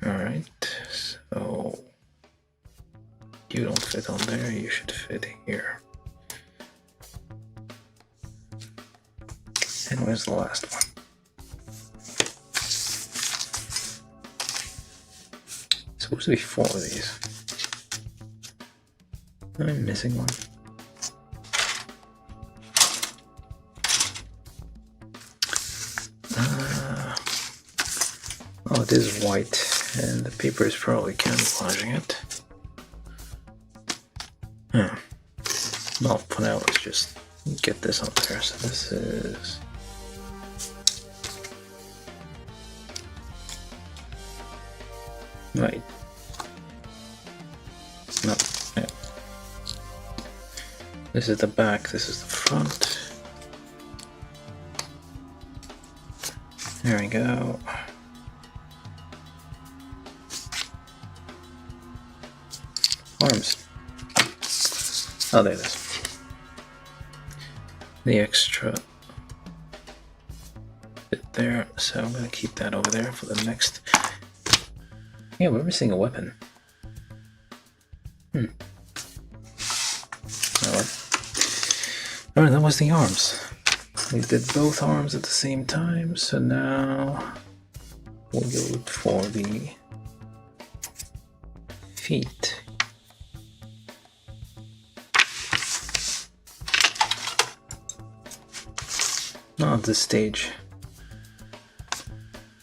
Alright, so you don't fit on there, you should fit here. And where's the last one? Supposed to be 4 of these. I'm missing one. Oh, it is white, and the paper is probably camouflaging it. Well, for now, let's just get this on there. So this is... Right. No, yeah. This is the back, this is the front. There we go. Arms. Oh, there it is. The extra bit there, so I'm gonna keep that over there for the next. Yeah, we're missing a weapon. Oh, alright, that was the arms. We did both arms at the same time, so now we'll go for the feet. Not at this stage.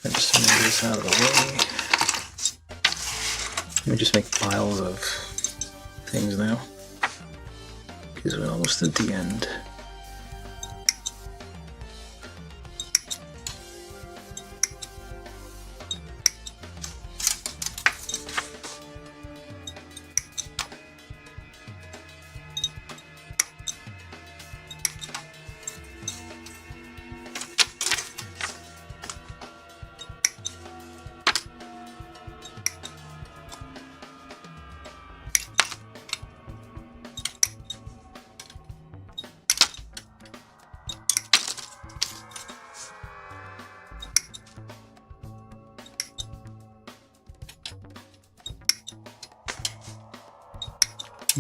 I just move this out of the way. Let me just make piles of things now, because we're almost at the end.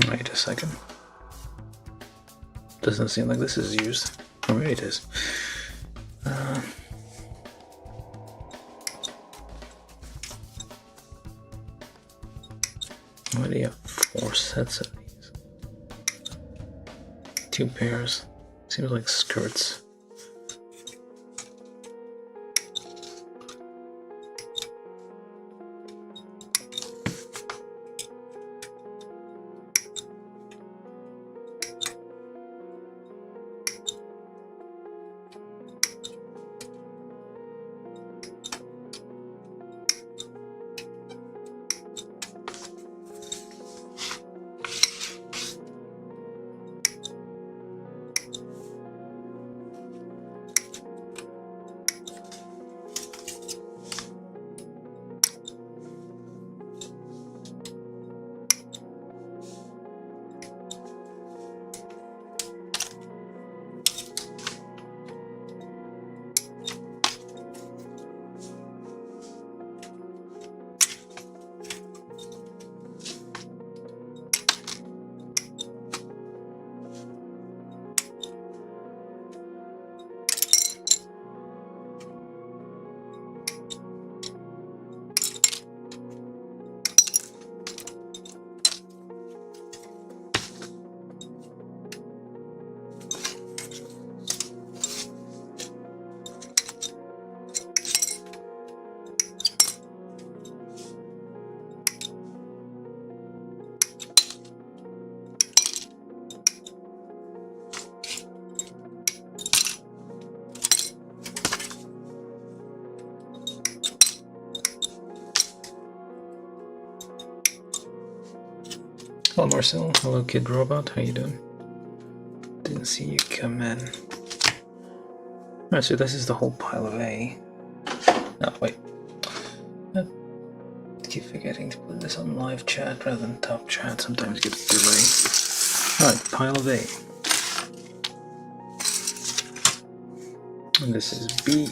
Wait a second. Doesn't seem like this is used. Oh, right, it is. Why do you have 4 sets of these? 2 pairs. Seems like skirts. Hello Marcel, hello Kid Robot, how you doing? Didn't see you come in. Alright, so this is the whole pile of A. Oh, wait. I keep forgetting to put this on live chat rather than top chat, sometimes get a delay. Alright, pile of A. And this is B.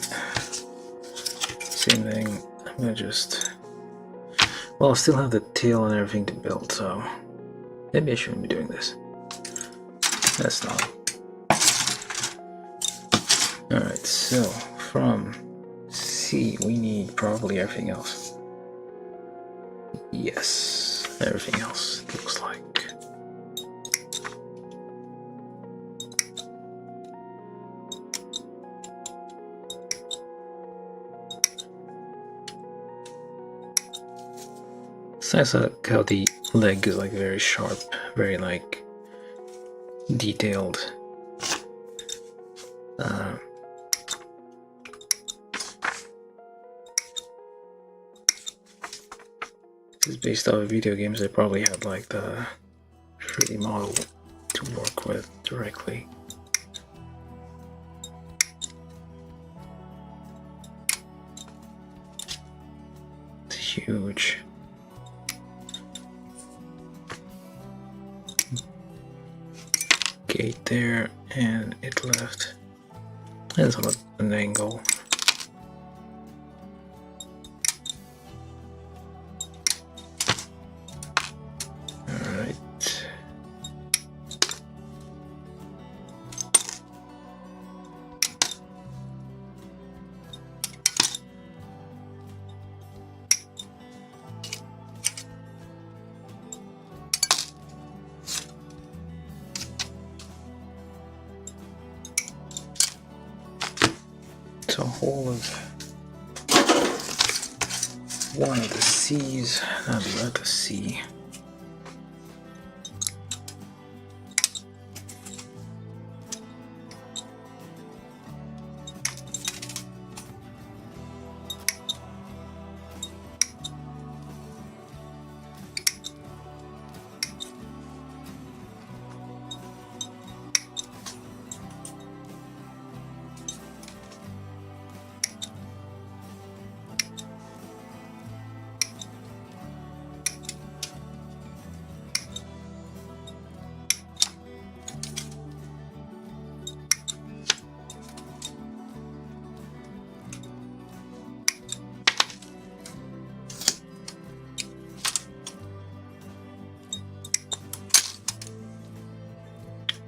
Same thing, I'm gonna just... Well, I still have the tail and everything to build, so... Maybe I shouldn't be doing this. That's not. Alright, so from C we need probably everything else. Yes, everything else, it looks like. So I like how the leg is like very sharp, very like detailed. This is based off of video games. They probably had like the 3D model to work with directly. It's huge. Gate there, and it left. That's about an angle. Alright. So whole of one of the C's, not the other C.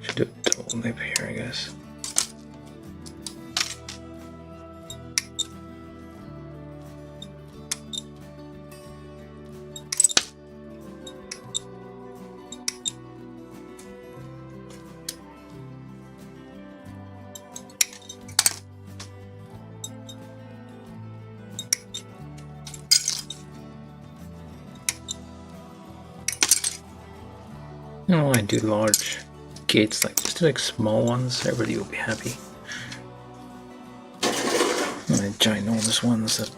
Should do a double nib here, I guess. No, I do large gates, like just like small ones, everybody will be happy. And the ginormous ones that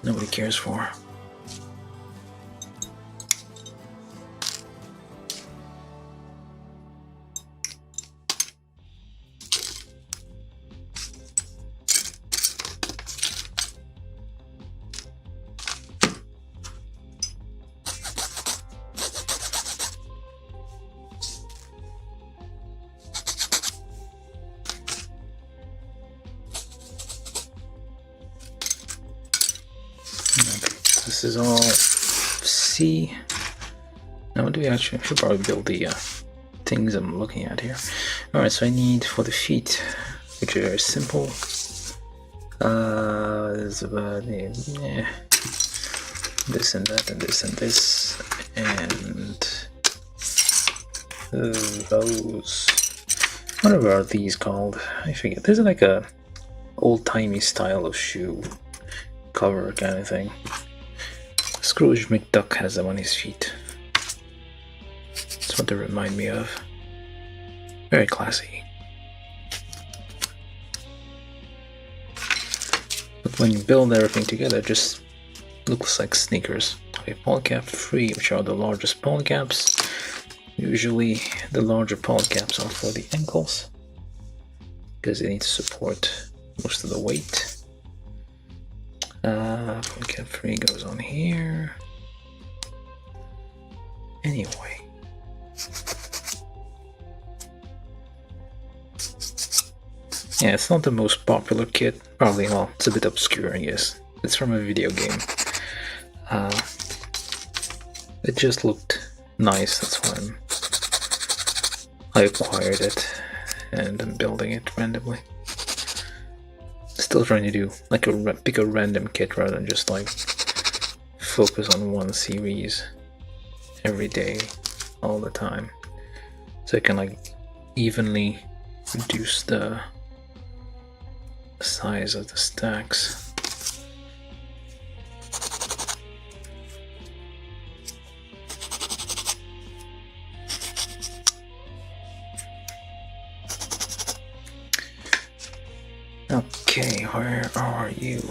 nobody cares for. This is all C. Now what do we actually, I should probably build the things I'm looking at here. Alright, so I need for the feet, which are very simple. There's about this and that and this and this and those. Whatever are these called? I forget. There's like a old-timey style of shoe cover kind of thing. Scrooge McDuck has them on his feet. That's what they remind me of. Very classy. But when you build everything together, just looks like sneakers. Okay, polycap 3, which are the largest polycaps. Usually the larger polycaps are for the ankles because they need to support most of the weight. Polycap 3 goes on here. Anyway. Yeah, it's not the most popular kit. Probably, well, it's a bit obscure, I guess. It's from a video game. It just looked nice, that's why I acquired it and I'm building it randomly. Still trying to do like pick a random kit rather than just like focus on one series every day, all the time. So I can like evenly reduce the size of the stacks. Okay, where are you?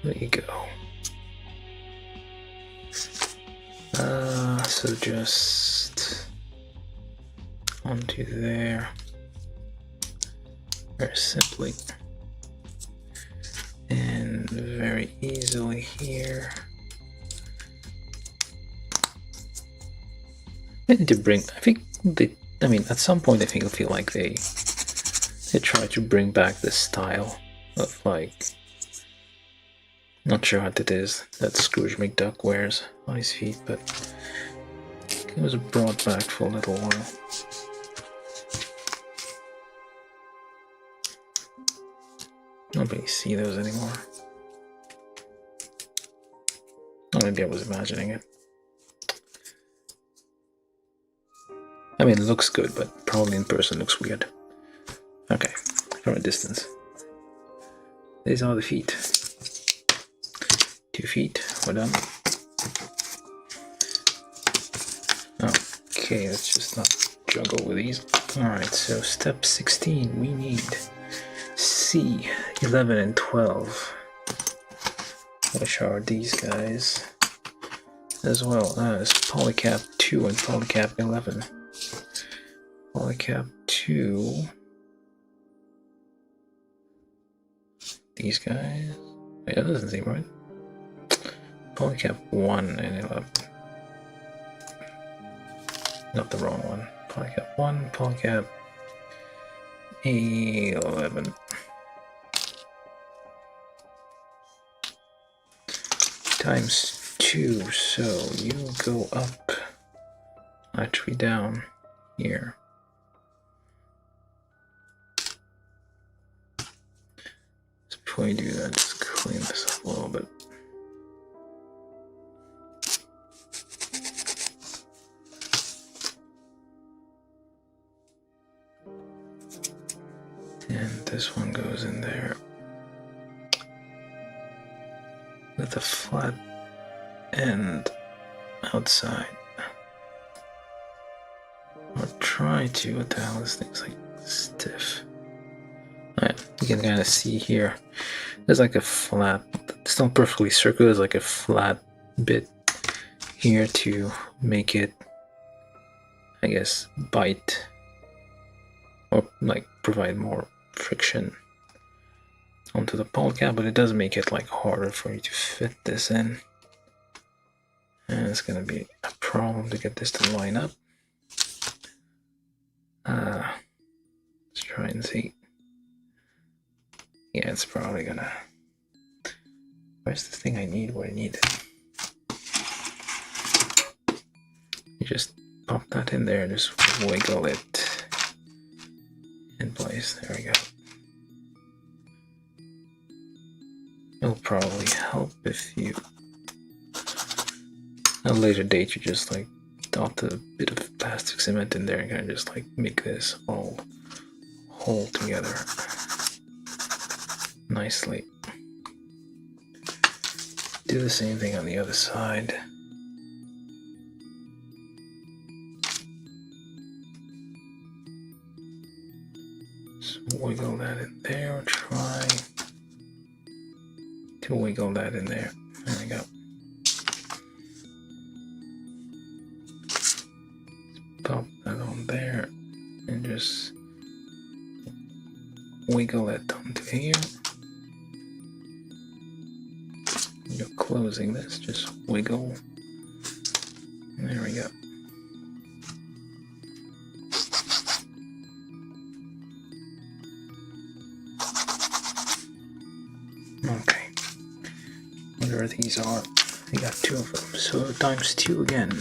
There you go. So just onto there. Very simply. And very easily here. I need to bring, I think I mean, at some point I think I feel like they try to bring back this style of like, not sure what it is that Scrooge McDuck wears on his feet, but it was brought back for a little while. I don't really see those anymore. Or maybe I was imagining it. I mean, it looks good, but probably in person looks weird. Okay, from a distance. These are the feet. 2 feet, we're done. Okay, let's just not juggle with these. Alright, so step 16, we need C, 11 and 12. Which are these guys, as well as polycap 2 and polycap 11. Polycap 2, these guys, wait, that doesn't seem right. Polycap 1 and 11. Not the wrong one. Polycap 1, polycap 11. Times 2, so you go up, actually down here. So before you do that, just clean this up a little bit. And this one goes in there with a flat end outside. Or try to, what the hell, this thing's like stiff. Alright, you can kind of see here, there's like a flat, it's not perfectly circular, there's like a flat bit here to make it, I guess, bite, or like provide more friction onto the polycap, but it does make it like harder for you to fit this in. And it's gonna be a problem to get this to line up. Let's try and see. Yeah, it's probably gonna... Where's the thing I need where I need it? You just pop that in there, just wiggle it in place. There we go. It'll probably help if you, at a later date, you just like dot a bit of plastic cement in there and kind of just like make this all hold together nicely. Do the same thing on the other side. Just wiggle that in there, try to wiggle that in there. There we go. Pop that on there and just wiggle it onto here. You're closing this, just wiggle. There we go. Okay. Whatever these are, I got 2 of them. So times 2 again.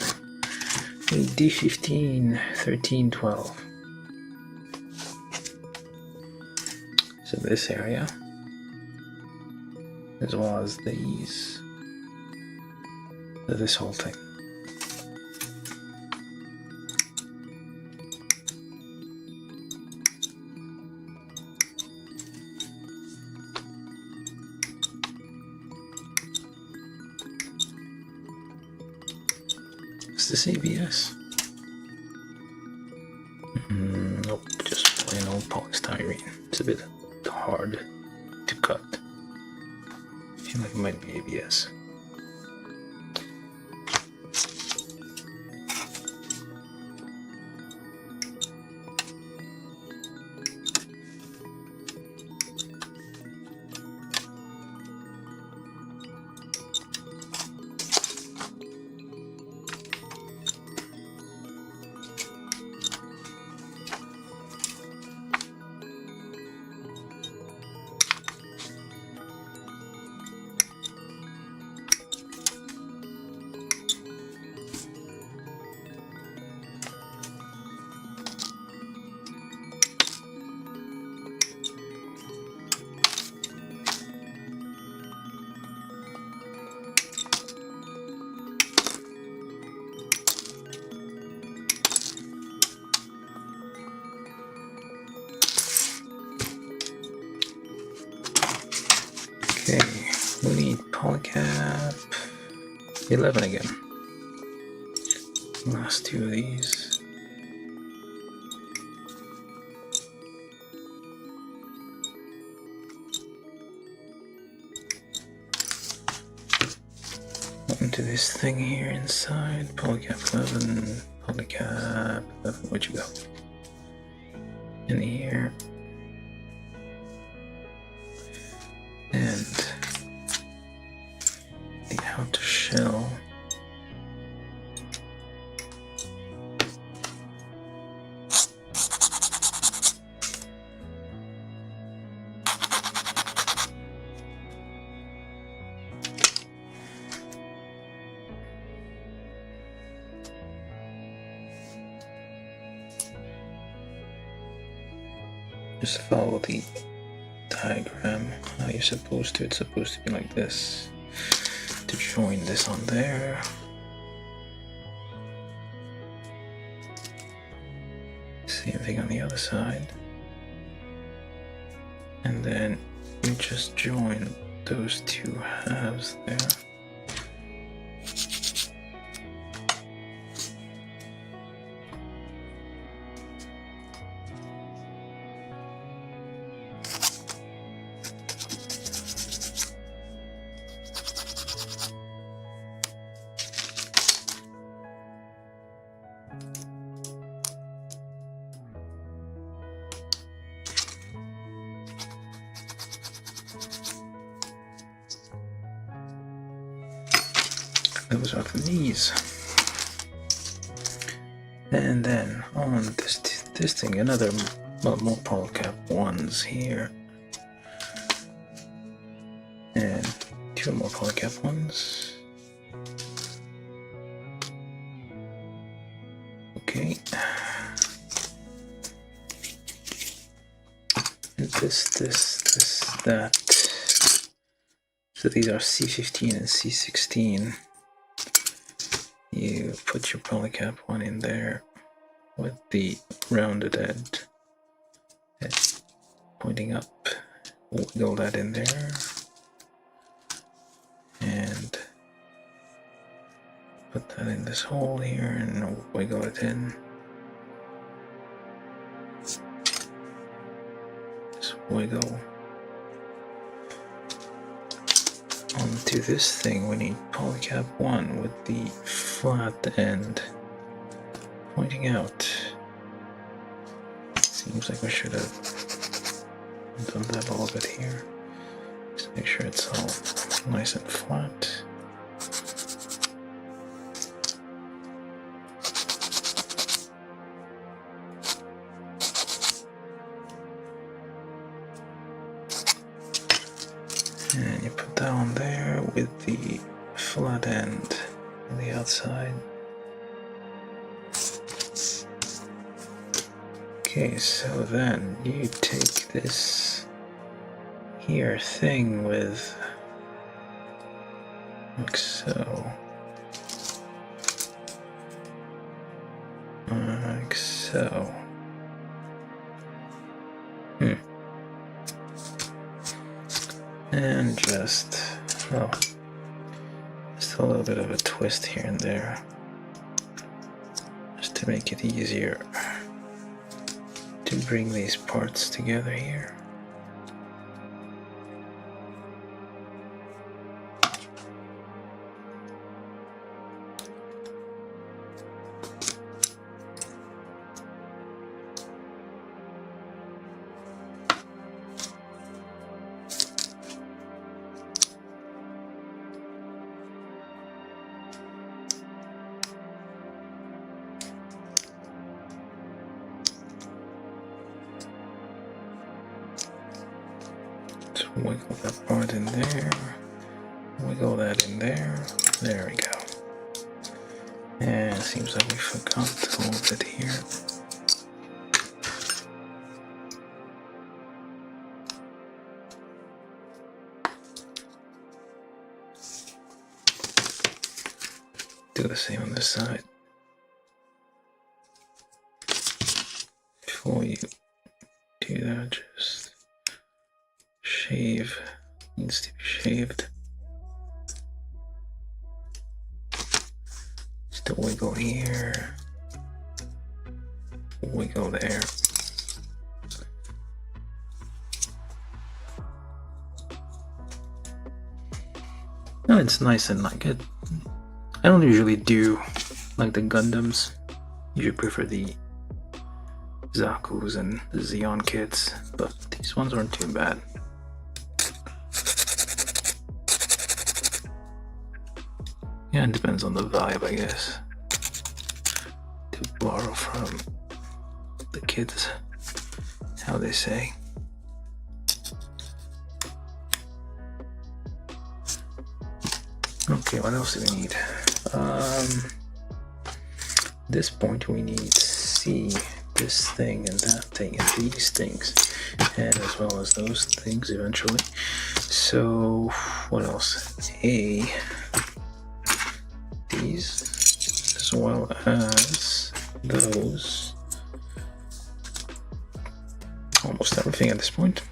A D15, 13, 12. So this area, as well as these, this whole thing. Is this ABS? Nope, just plain old polystyrene. It's a bit hard to cut. I feel like it might be ABS. Okay, we need polycap 11 again. Last 2 of these. Into this thing here inside. Polycap 11. Polycap 11. Where'd you go? In here. And the outer shell. Just follow the diagram how you're supposed to. It's supposed to be like this to join this on there. Same thing on the other side. And then you just join those 2 halves there. Those are the knees. And then on this thing, another more polycap 1s here. And 2 more polycap 1s. Okay. And this, that. So these are C15 and C16. You put your polycap 1 in there with the rounded edge pointing up. Wiggle that in there and put that in this hole here and wiggle it in. Just wiggle on to this thing, we need polycap 1 with the flat end pointing out. Seems like we should have done that a little bit here. Just make sure it's all nice and flat. And you put that on there with the flat end on the outside. Okay, so then you take this here thing with like so. Like so. And just, well, just a little bit of a twist here and there, just to make it easier to bring these parts together here. So wiggle that part in there, wiggle that in there, there we go. And it seems like we forgot a little bit here. Do the same on this side. Before you do that, just shave, needs to be shaved. Just a wiggle here, wiggle there. No, it's nice and like it. I don't usually do like the Gundams. Usually prefer the Zaku's and the Xeon kits, but these ones aren't too bad. Yeah, it depends on the vibe, I guess. To borrow from the kids, how they say. Okay, what else do we need? This point we need C, this thing and that thing and these things, and as well as those things eventually. So what else? A, these, as well as those. Almost everything at this point.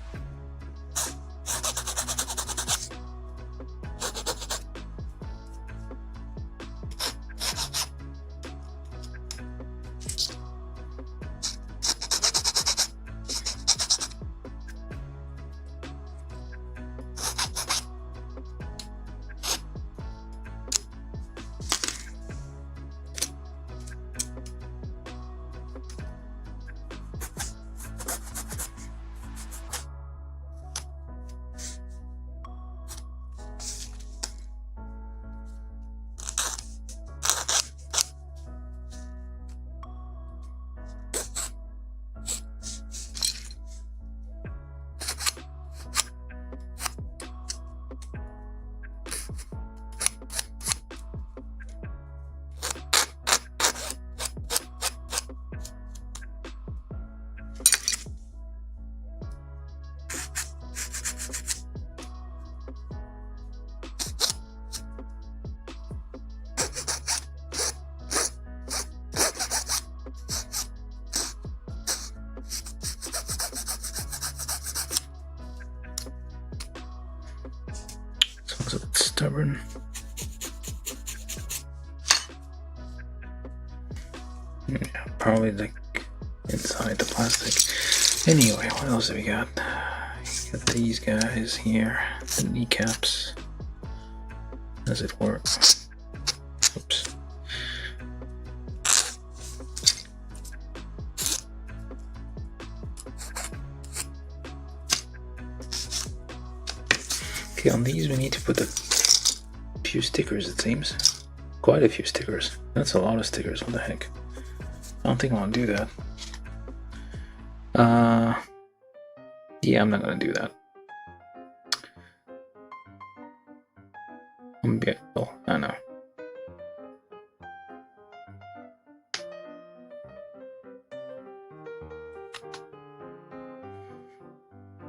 Sounds a bit stubborn. Yeah, probably like inside the plastic. Anyway, what else do we got? Got these guys here, the kneecaps. as it were. Oops. Okay, on these we need to put a few stickers, it seems. Quite a few stickers. That's a lot of stickers, what the heck. I don't think I want to do that. Yeah, I'm not gonna do that. Oh, I know.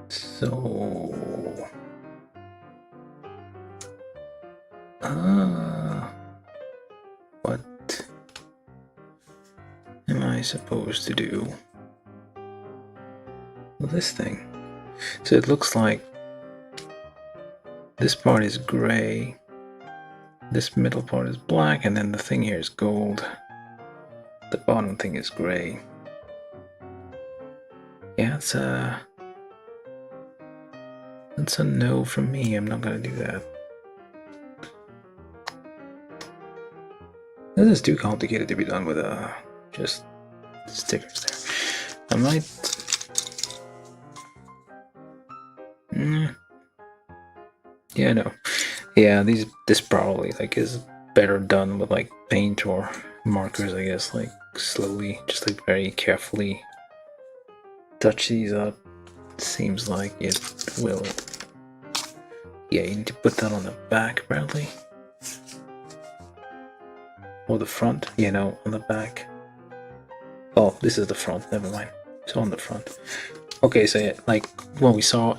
So, what am I supposed to do with this thing? So it looks like this part is gray, this middle part is black, and then the thing here is gold. The bottom thing is gray. Yeah, it's that's a no from me. I'm not gonna do that. This is too complicated to be done with just stickers there. I might. Yeah, no. Yeah, this probably like is better done with like paint or markers, I guess. Like slowly, just like very carefully touch these up. Seems like it will. Yeah, you need to put that on the back, apparently. Or the front? Yeah, no, on the back. Oh, this is the front, never mind. So on the front. Okay, so yeah, like when we saw.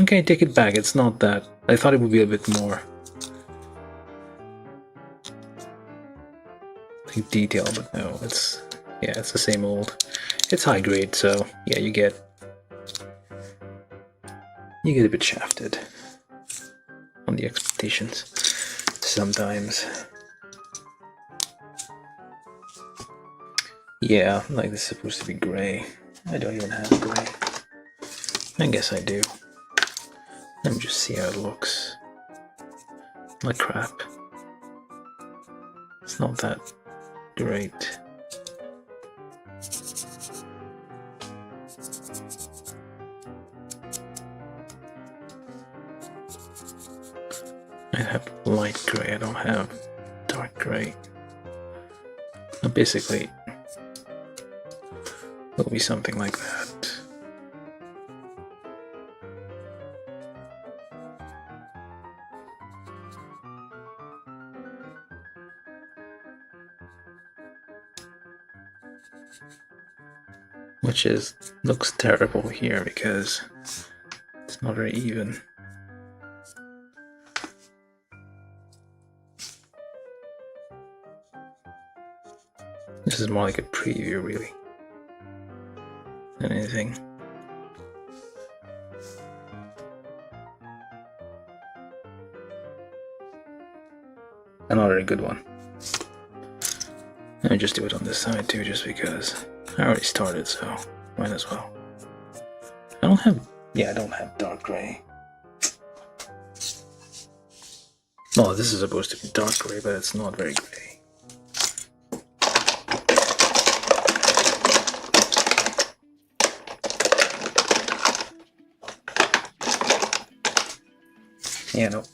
Okay, take it back. It's not that. I thought it would be a bit more like detail, but no, it's it's the same old. It's high grade, so yeah, you get a bit shafted on the expectations sometimes. Yeah, like this is supposed to be gray. I don't even have gray. I guess I do. Let me just see how it looks. Like crap. It's not that great. I have light gray, I don't have dark gray. Basically, it'll be something like that. Which looks terrible here because it's not very even. This is more like a preview, really, than anything. Another good one. Let me just do it on this side too, just because I already started, so might as well. I don't have dark gray. No, this is supposed to be dark gray, but it's not very gray. Yeah, no.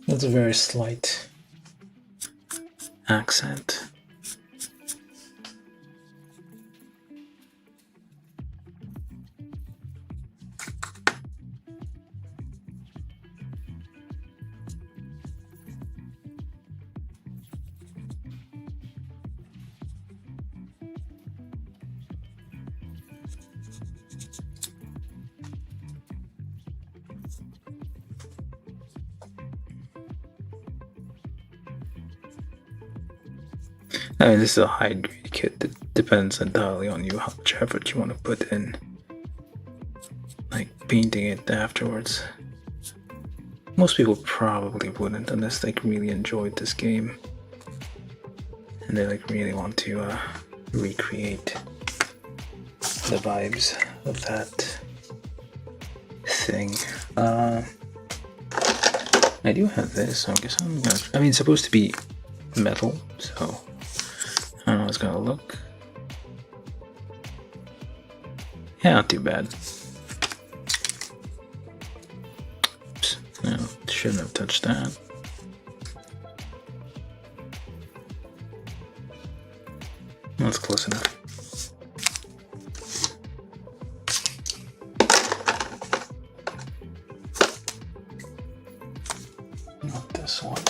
That's a very slight accent. I mean, this is a high-grade kit. It depends entirely on you how much effort you want to put in, like painting it afterwards. Most people probably wouldn't unless they really enjoyed this game and they like really want to recreate the vibes of that thing. I do have this, so I guess I'm gonna... I mean, it's supposed to be metal, so I don't know how it's gonna look. Yeah, not too bad. Oops, no, shouldn't have touched that. That's close enough. Not this one.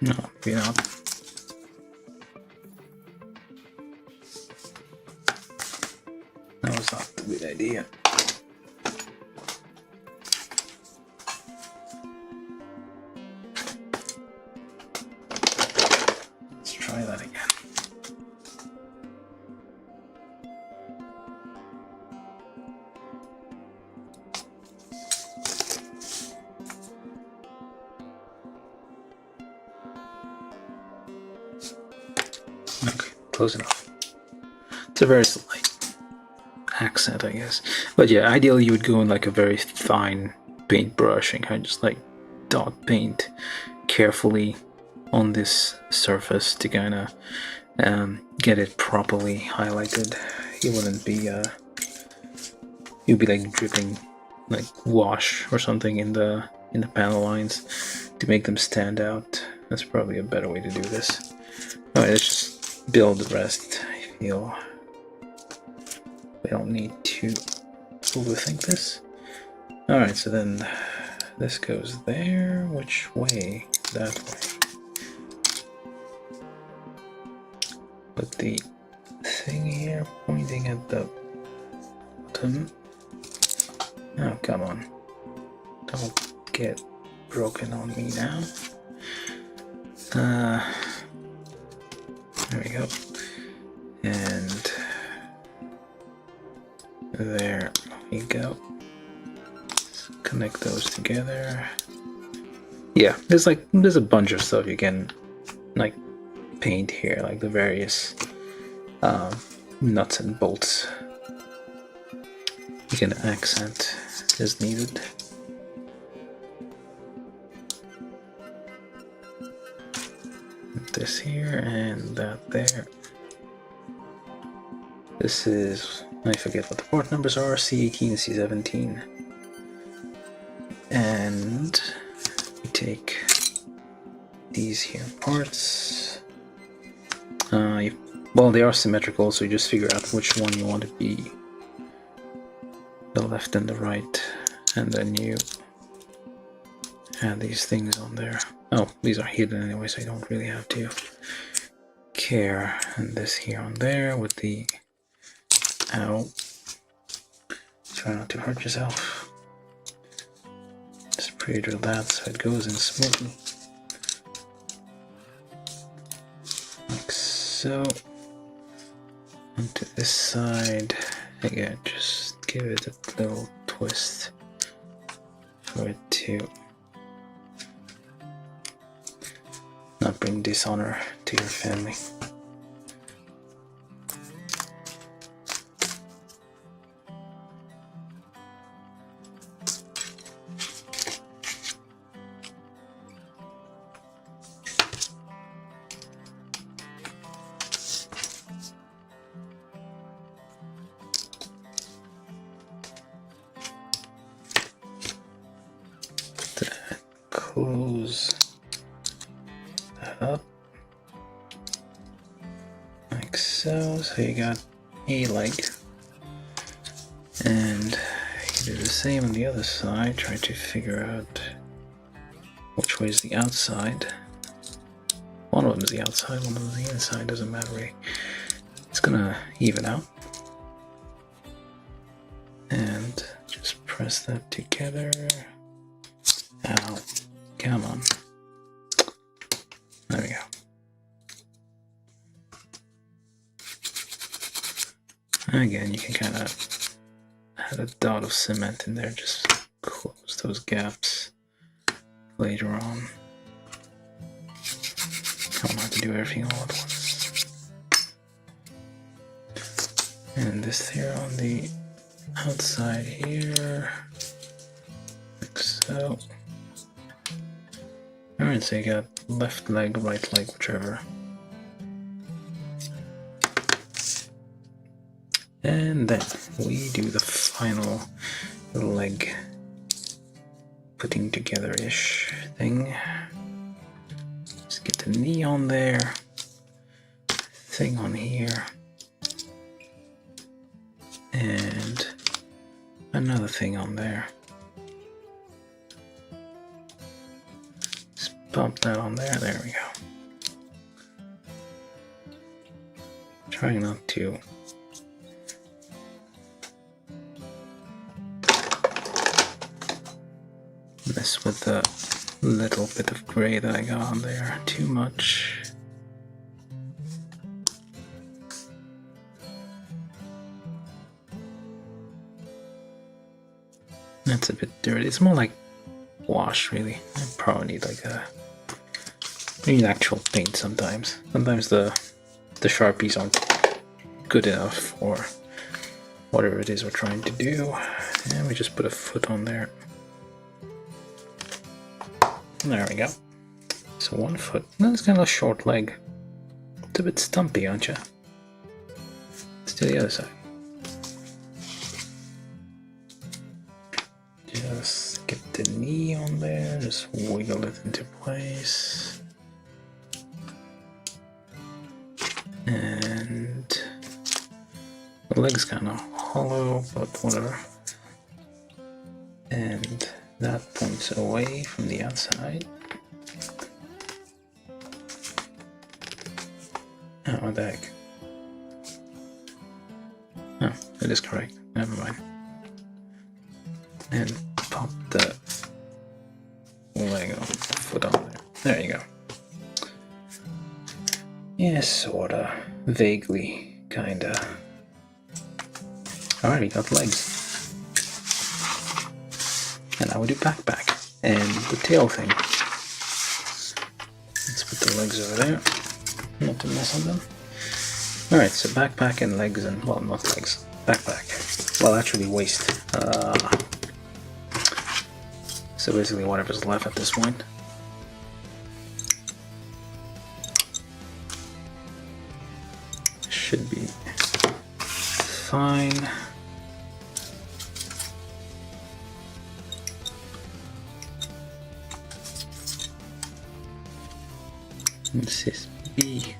No, maybe not. That was not a good idea. Let's try that again. Okay, close enough. It's a very slight accent, I guess. But yeah, ideally you would go in like a very fine paintbrush and kind of just like dot paint carefully on this surface to kind of get it properly highlighted. You wouldn't be you'd be like dripping like wash or something in the panel lines to make them stand out. That's probably a better way to do this. Alright, let's just build the rest. I feel we don't need to overthink this. Alright, so then this goes there. Which way? That way. Put the thing here pointing at the bottom. Oh, come on. Don't get broken on me now. There we go. And there we go. Let's connect those together. Yeah, there's a bunch of stuff you can like paint here, like the various nuts and bolts you can accent as needed. This here and that there. This is, I forget what the port numbers are, C18, C17. And we take these here parts. Well, they are symmetrical, so you just figure out which one you want to be the left and the right, and then you add these things on there. Oh, these are hidden anyway, so you don't really have to care. And this here on there with the ow. Try not to hurt yourself. Just pre-drill that so it goes in smoothly. Like so. And to this side, again, just give it a little twist for it to not bring dishonor to your family. Close that up like so. So you got a leg, and you do the same on the other side. Try to figure out which way is the outside. One of them is the outside, one of them is the inside. Doesn't matter really. It's gonna even out, and just press that together. Ow. Come on. There we go. Again, you can kind of add a dot of cement in there, just close those gaps later on. I don't have to do everything all at once. And this here on the outside here, like so. I'm gonna say got left leg, right leg, whichever. And then we do the final leg putting together-ish thing. Just get the knee on there, thing on here, and another thing on there. Just bump that on there, there we go. Trying not to mess with the little bit of gray that I got on there too much. That's a bit dirty. It's more like wash, really. I probably need like I need actual paint sometimes. Sometimes the Sharpies aren't good enough for whatever it is we're trying to do. And we just put a foot on there. There we go. So 1 foot. That's kind of a short leg. It's a bit stumpy, aren't you? Let's do the other side. Just get the knee on there, just wiggle it into place. And the leg's kind of hollow, but whatever. And that points away from the outside. Oh, what the heck? Oh, it is correct. Never mind. And pop the leg on, foot on there. There you go. Yeah, sorta. Vaguely, kinda. Alright, we got legs. And now we do backpack and the tail thing. Let's put the legs over there, not to mess on them. Alright, so backpack and legs and, well, not legs, backpack. Well, actually waist. So basically whatever's left at this point. Should be fine. This is B.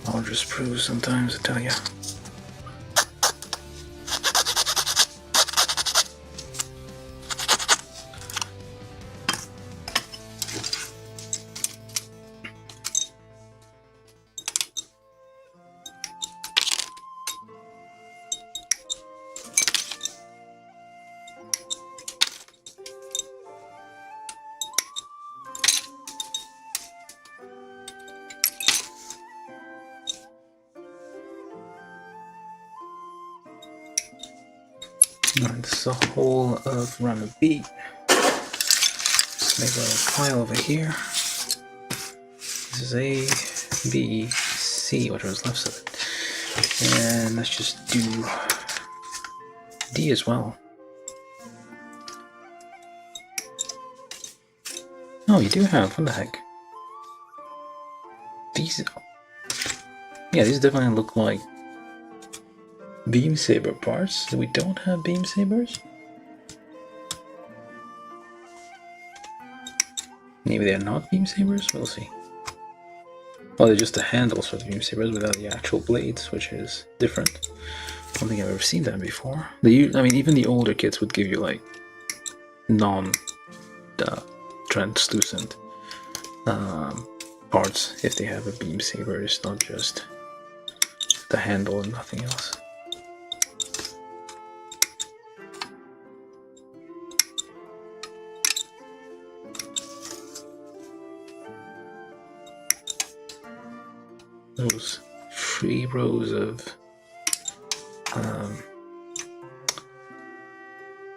I'll just prove sometimes, I tell ya. Alright, this is the whole of run B. Just make a little pile over here. This is A, B, C, whatever's left of it. And let's just do D as well. Oh, you do have, what the heck? These, yeah, these definitely look like beam saber parts. We don't have beam sabers? Maybe they're not beam sabers? We'll see. Well, they're just the handles for the beam sabers without the actual blades, which is different. I don't think I've ever seen that before. I mean, even the older kits would give you like non-translucent parts if they have a beam saber. It's not just the handle and nothing else. Those 3 rows of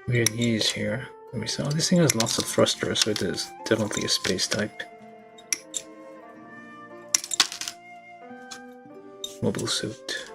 Viennese here. Let me see. Oh, this thing has lots of thrusters, so it is definitely a space type. Mobile suit.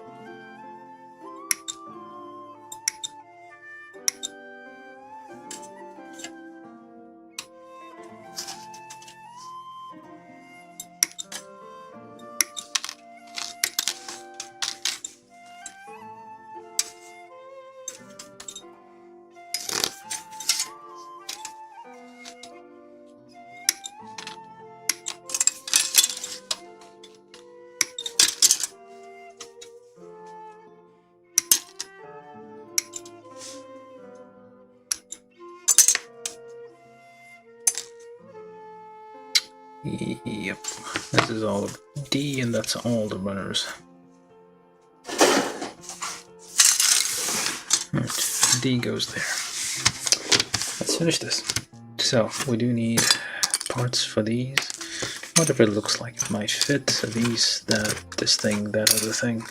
Yep, this is all of D, and that's all the runners. Alright, D goes there. Let's finish this. So, we do need parts for these. Whatever it looks like, it might fit. So these, that, this thing, that other thing.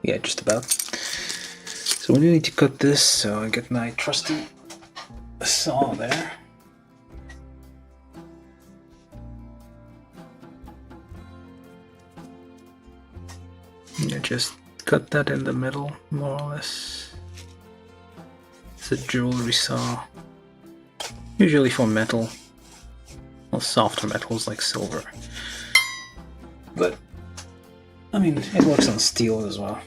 Yeah, just about. So we do need to cut this, so I get my trusty saw there. You just cut that in the middle, more or less. It's a jewelry saw, usually for metal, or softer metals like silver. But, I mean, it works on steel as well.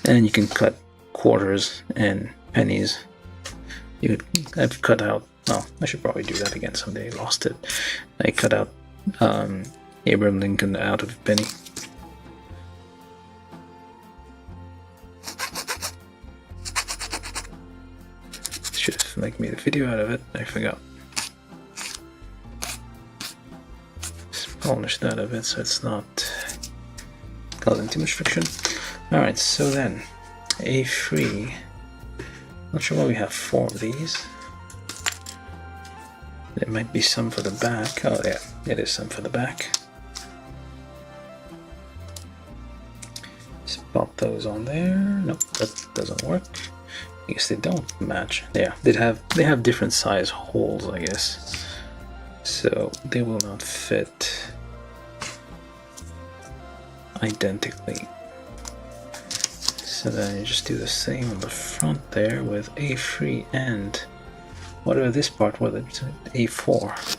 And you can cut quarters and pennies. I've cut out, well, I should probably do that again someday, lost it. I cut out Abraham Lincoln out of a penny. Should have made a video out of it, I forgot. Just polish that a bit so it's not causing too much friction. Alright, so then, A3. Not sure why we have 4 of these. There might be some for the back. Oh yeah, it is some for the back. Just pop those on there. Nope, that doesn't work. I guess they don't match. Yeah, they have different size holes, I guess. So they will not fit identically. So then you just do the same on the front there with A3 and whatever this part was, it's A4.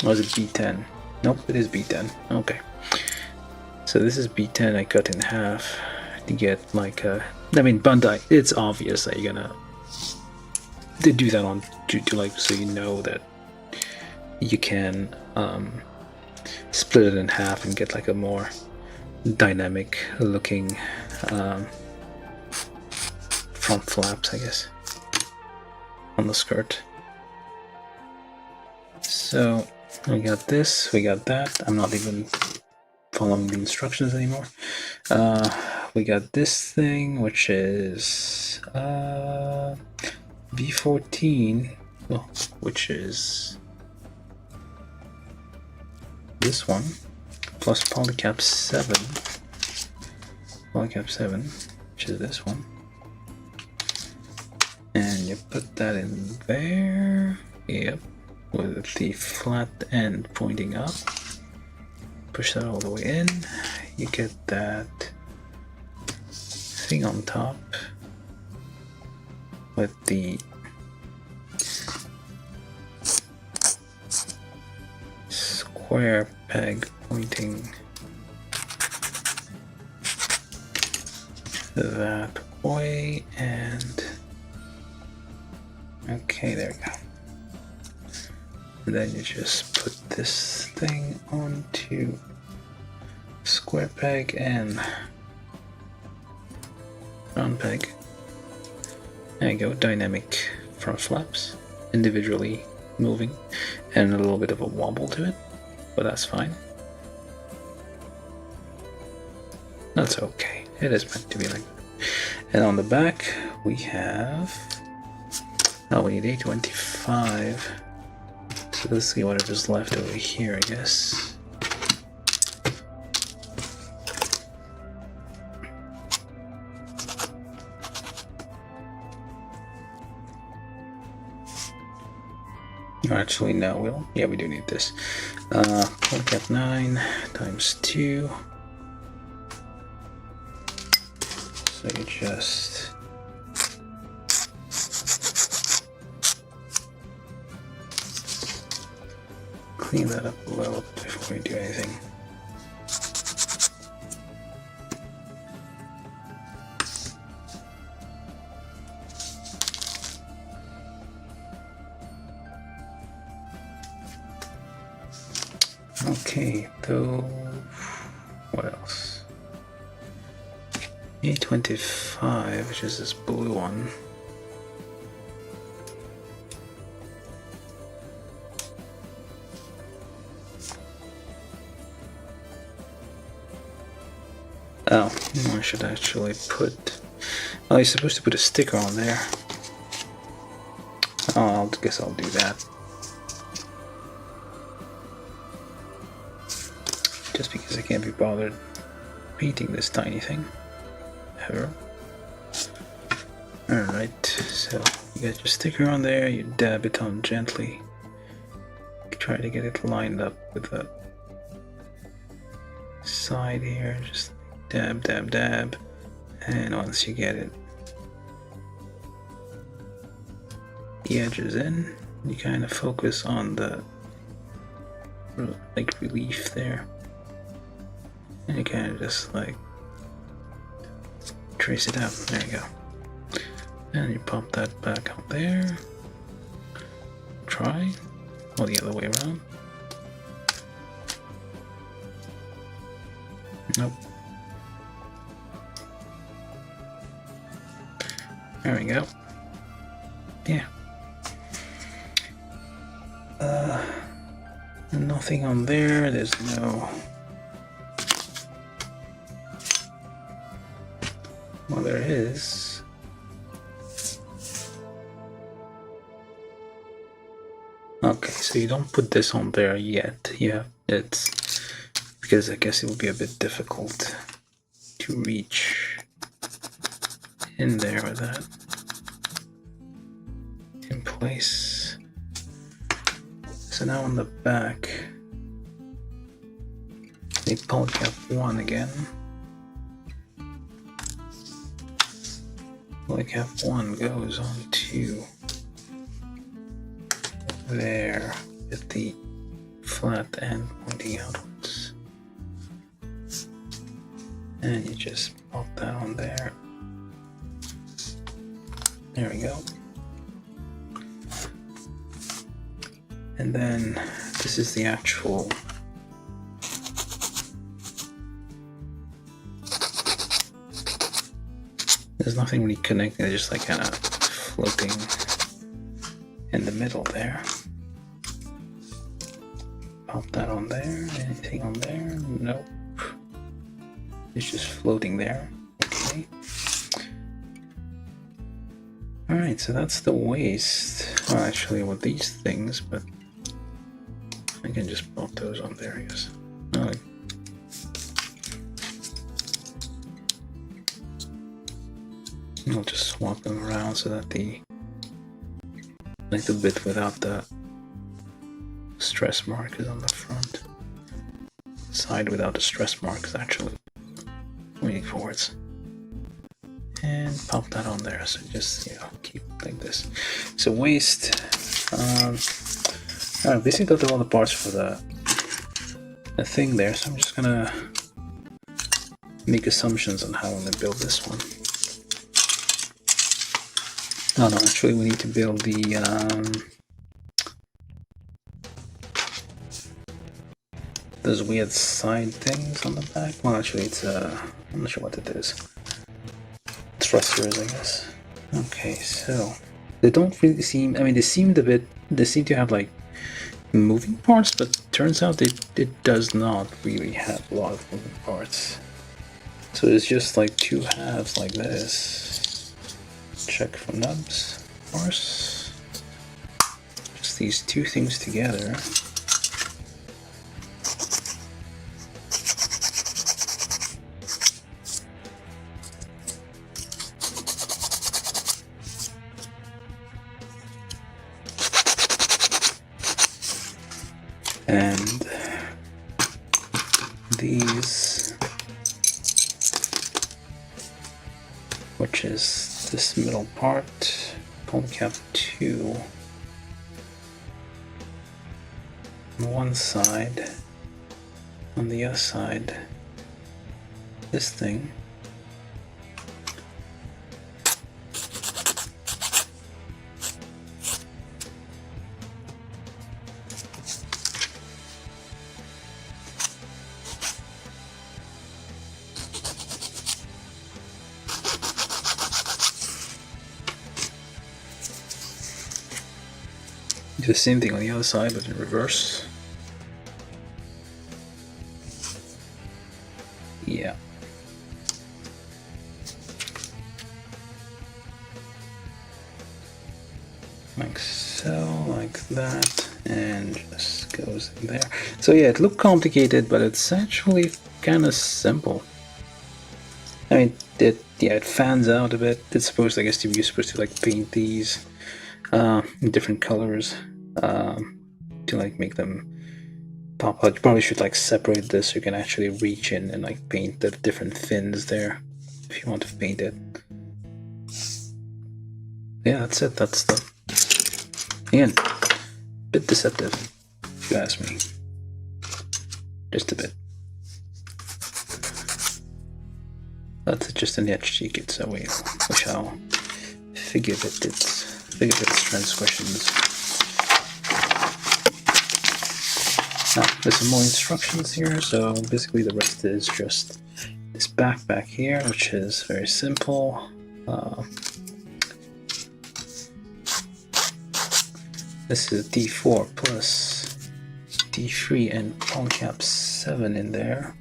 Or is it B10? Nope, it is B10. Okay. So this is B10 I cut in half to get like a... I mean, Bandai, it's obvious that you're gonna do that on to like, so you know that you can split it in half and get like a more dynamic looking front flaps, I guess, on the skirt. So we got this, we got that. I'm not even following the instructions anymore. We got this thing, which is B14, well, which is this one, plus polycap 7, which is this one, and you put that in there, yep, with the flat end pointing up. Push that all the way in, you get that thing on top with the square peg pointing that way, and okay, there we go. And then you just put this thing onto square peg and round peg. There you go, dynamic front flaps, individually moving, and a little bit of a wobble to it, but that's fine. That's okay, it is meant to be like that. And on the back we have, oh, we need A25, so let's see whatever's left over here, I guess. Actually, no, we do need this. Cap 9 times 2. So you just clean that up a little before we do anything. Okay, though, what else? A25, which is this blue one. Oh, I should actually put... Oh, you're supposed to put a sticker on there. Oh, I guess I'll do that. Just because I can't be bothered painting this tiny thing ever. Alright, so you got your sticker on there, you dab it on gently. Try to get it lined up with the side here, just dab, dab, dab. And once you get it, the edges in, you kind of focus on the like relief there. And you kind of just like trace it out. There you go. And you pop that back out there. Try. Or the other way around. Nope. There we go. Yeah. Nothing on there. There's no... Well, there is. Okay, so you don't put this on there yet. Yeah, it's because I guess it would be a bit difficult to reach in there with that in place. So now on the back, they polycap 1 again. Polycap 1 goes on to there at the flat end pointing outwards. And you just pop that on there. There we go. And then this is the actual there's nothing really connecting, it's just like kind of floating in the middle there. Pop that on there. Anything on there? Nope. It's just floating there. Okay. Alright, so that's the waist. Well, actually with these things, but I can just pop those on there, I guess. Oh, I'll just swap them around so that the bit without the stress mark is on the front. Side without the stress mark is actually leaning forwards. and pop that on there. So just keep like this. So waste. Alright, basically got all the parts for the thing there. So I'm just gonna make assumptions on how I'm gonna build this one. Oh no, actually we need to build the those weird side things on the back. Well, actually it's I'm not sure what it is. Thrusters, I guess. Okay, so they don't really seem. I mean, they seem to have like moving parts, but turns out it does not really have a lot of moving parts. So it's just like two halves like this. Check for nubs, of course. Just these two things together. And these, which is this middle part, polycap 2 on one side, on the other side, this thing. Do the same thing on the other side, but in reverse. Yeah. Like so, like that, and just goes in there. So yeah, it looked complicated, but it's actually kind of simple. I mean, it fans out a bit. It's supposed, I guess, you're supposed to like paint these in different colors to like make them pop out. You probably should like separate this so you can actually reach in and like paint the different fins there if you want to paint it. Yeah, that's it. That's the again, bit deceptive if you ask me. Just a bit. That's just an HG kit, so we shall figure its transgressions. Now, there's some more instructions here, so basically the rest is just this backpack here, which is very simple. This is D4 plus D3 and polycap 7 in there.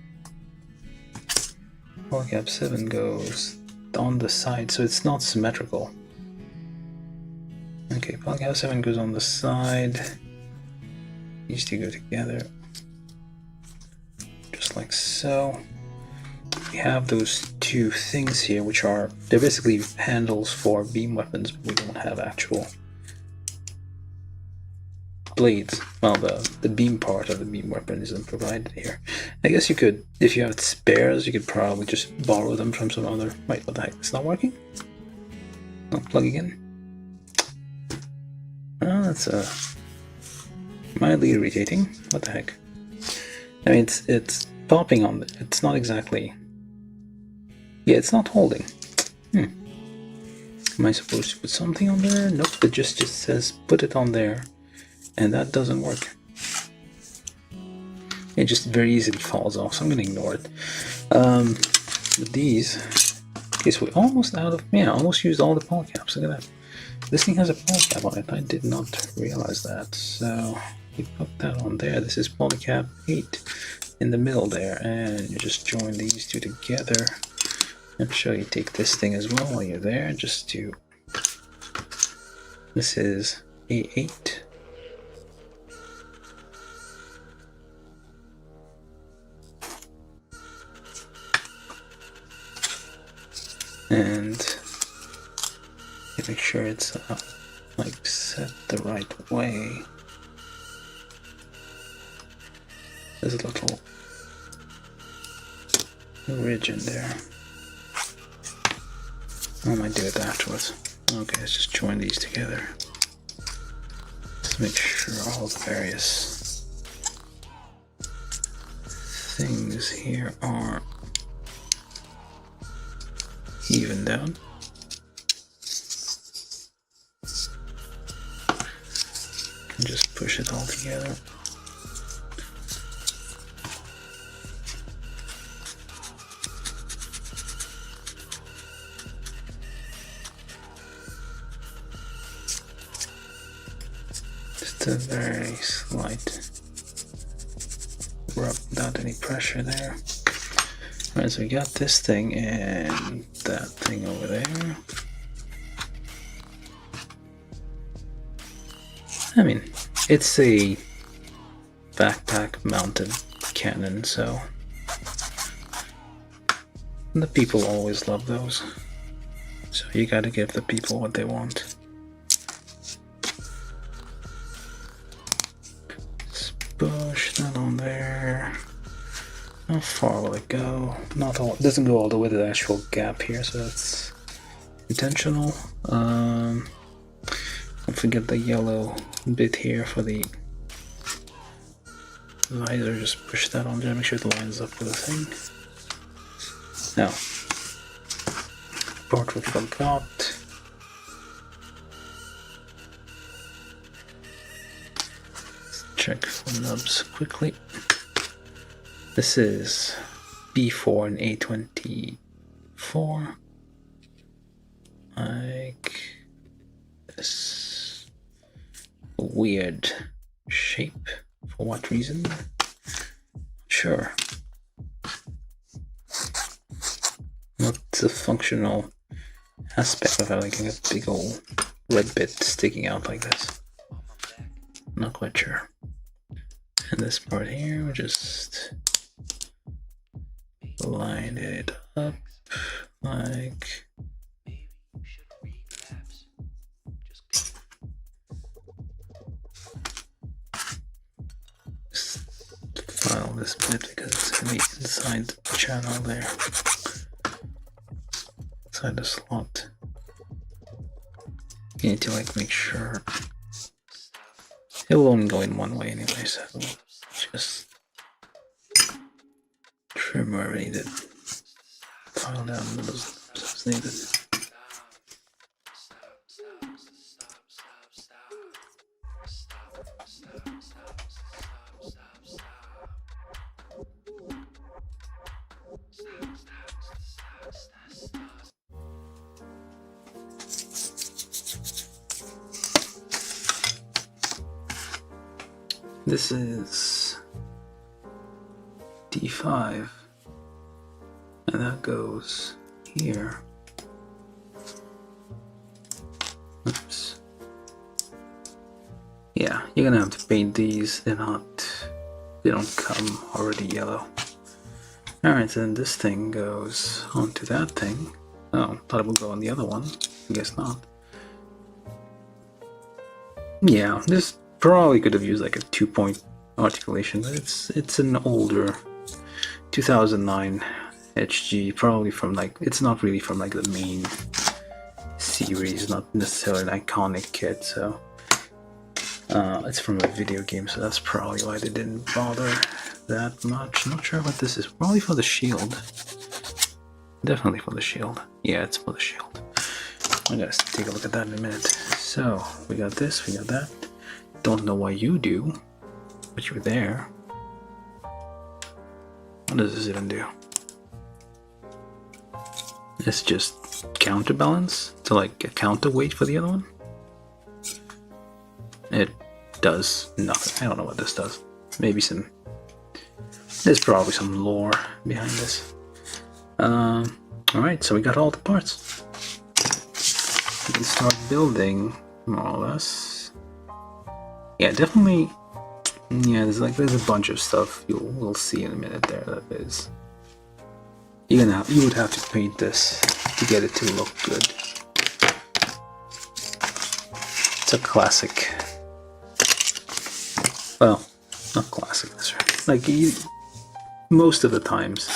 Polycap 7 goes on the side, so it's not symmetrical. Okay, polycap 7 goes on the side. These two go together, just like so. We have those two things here, which they're basically handles for beam weapons, but we don't have actual blades. Well, the beam part of the beam weapon isn't provided here. I guess you could, if you have spares, you could probably just borrow them from some other. Wait, what the heck? It's not working? Not plugging in? Oh, that's mildly irritating. What the heck? I mean, it's popping on it. It's not exactly. Yeah, it's not holding. Am I supposed to put something on there? Nope. It just says put it on there. And that doesn't work. It just very easily falls off, so I'm gonna ignore it. With these, okay, so we're almost out of, almost used all the polycaps. Look at that. This thing has a polycap on it. I did not realize that. So you put that on there. This is polycap 8 in the middle there, and you just join these two together. I'm sure you take this thing as well while you're there, just to. This is A8. And you make sure it's like set the right way. There's a little ridge in there. I might do it afterwards. Okay, let's just join these together. Let's make sure all the various things here are evened out. And just push it all together. Just a very slight rub without any pressure there. Alright, so we got this thing and that thing over there. I mean, it's a backpack mounted cannon, so the people always love those. So you gotta give the people what they want. Let's push that on there. How far will it go? Not all. It doesn't go all the way to the actual gap here, so that's intentional. Don't forget the yellow bit here for the visor. Just push that on there. Make sure it lines up with the thing. Now, part we forgot. Let's check for nubs quickly. This is B4 and A24. Like this weird shape. For what reason? Sure. What's the functional aspect of having a big old red bit sticking out like this? Not quite sure. And this part here, we just line it up like just file this bit because it's gonna be inside the channel there, inside the slot. You need to like make sure it will only go in one way anyway, so just trim wherever needed. File down those as needed. This is D5, and that goes here. Oops. Yeah, you're gonna have to paint these. They don't come already yellow. Alright, so then this thing goes onto that thing. Oh, thought it would go on the other one. I guess not. Yeah, this probably could have used like a 2-point articulation, but it's an older 2009 HG, probably from like, it's not really from like the main series, not necessarily an iconic kit, so it's from a video game, so that's probably why they didn't bother that much. Not sure what this is. Probably for the shield. Definitely for the shield. Yeah, it's for the shield. I'm gonna take a look at that in a minute. So we got this, we got that. Don't know why you do, but you're there. What does this even do? It's just counterbalance to like a counterweight for the other one. It does nothing. I don't know what this does. Maybe there's probably some lore behind this. Alright, so we got all the parts. We can start building, more or less. Yeah, definitely. Yeah, there's a bunch of stuff we'll see in a minute there. That is, you would have to paint this to get it to look good. It's a classic. Well, not classic. That's right. Like most of the times,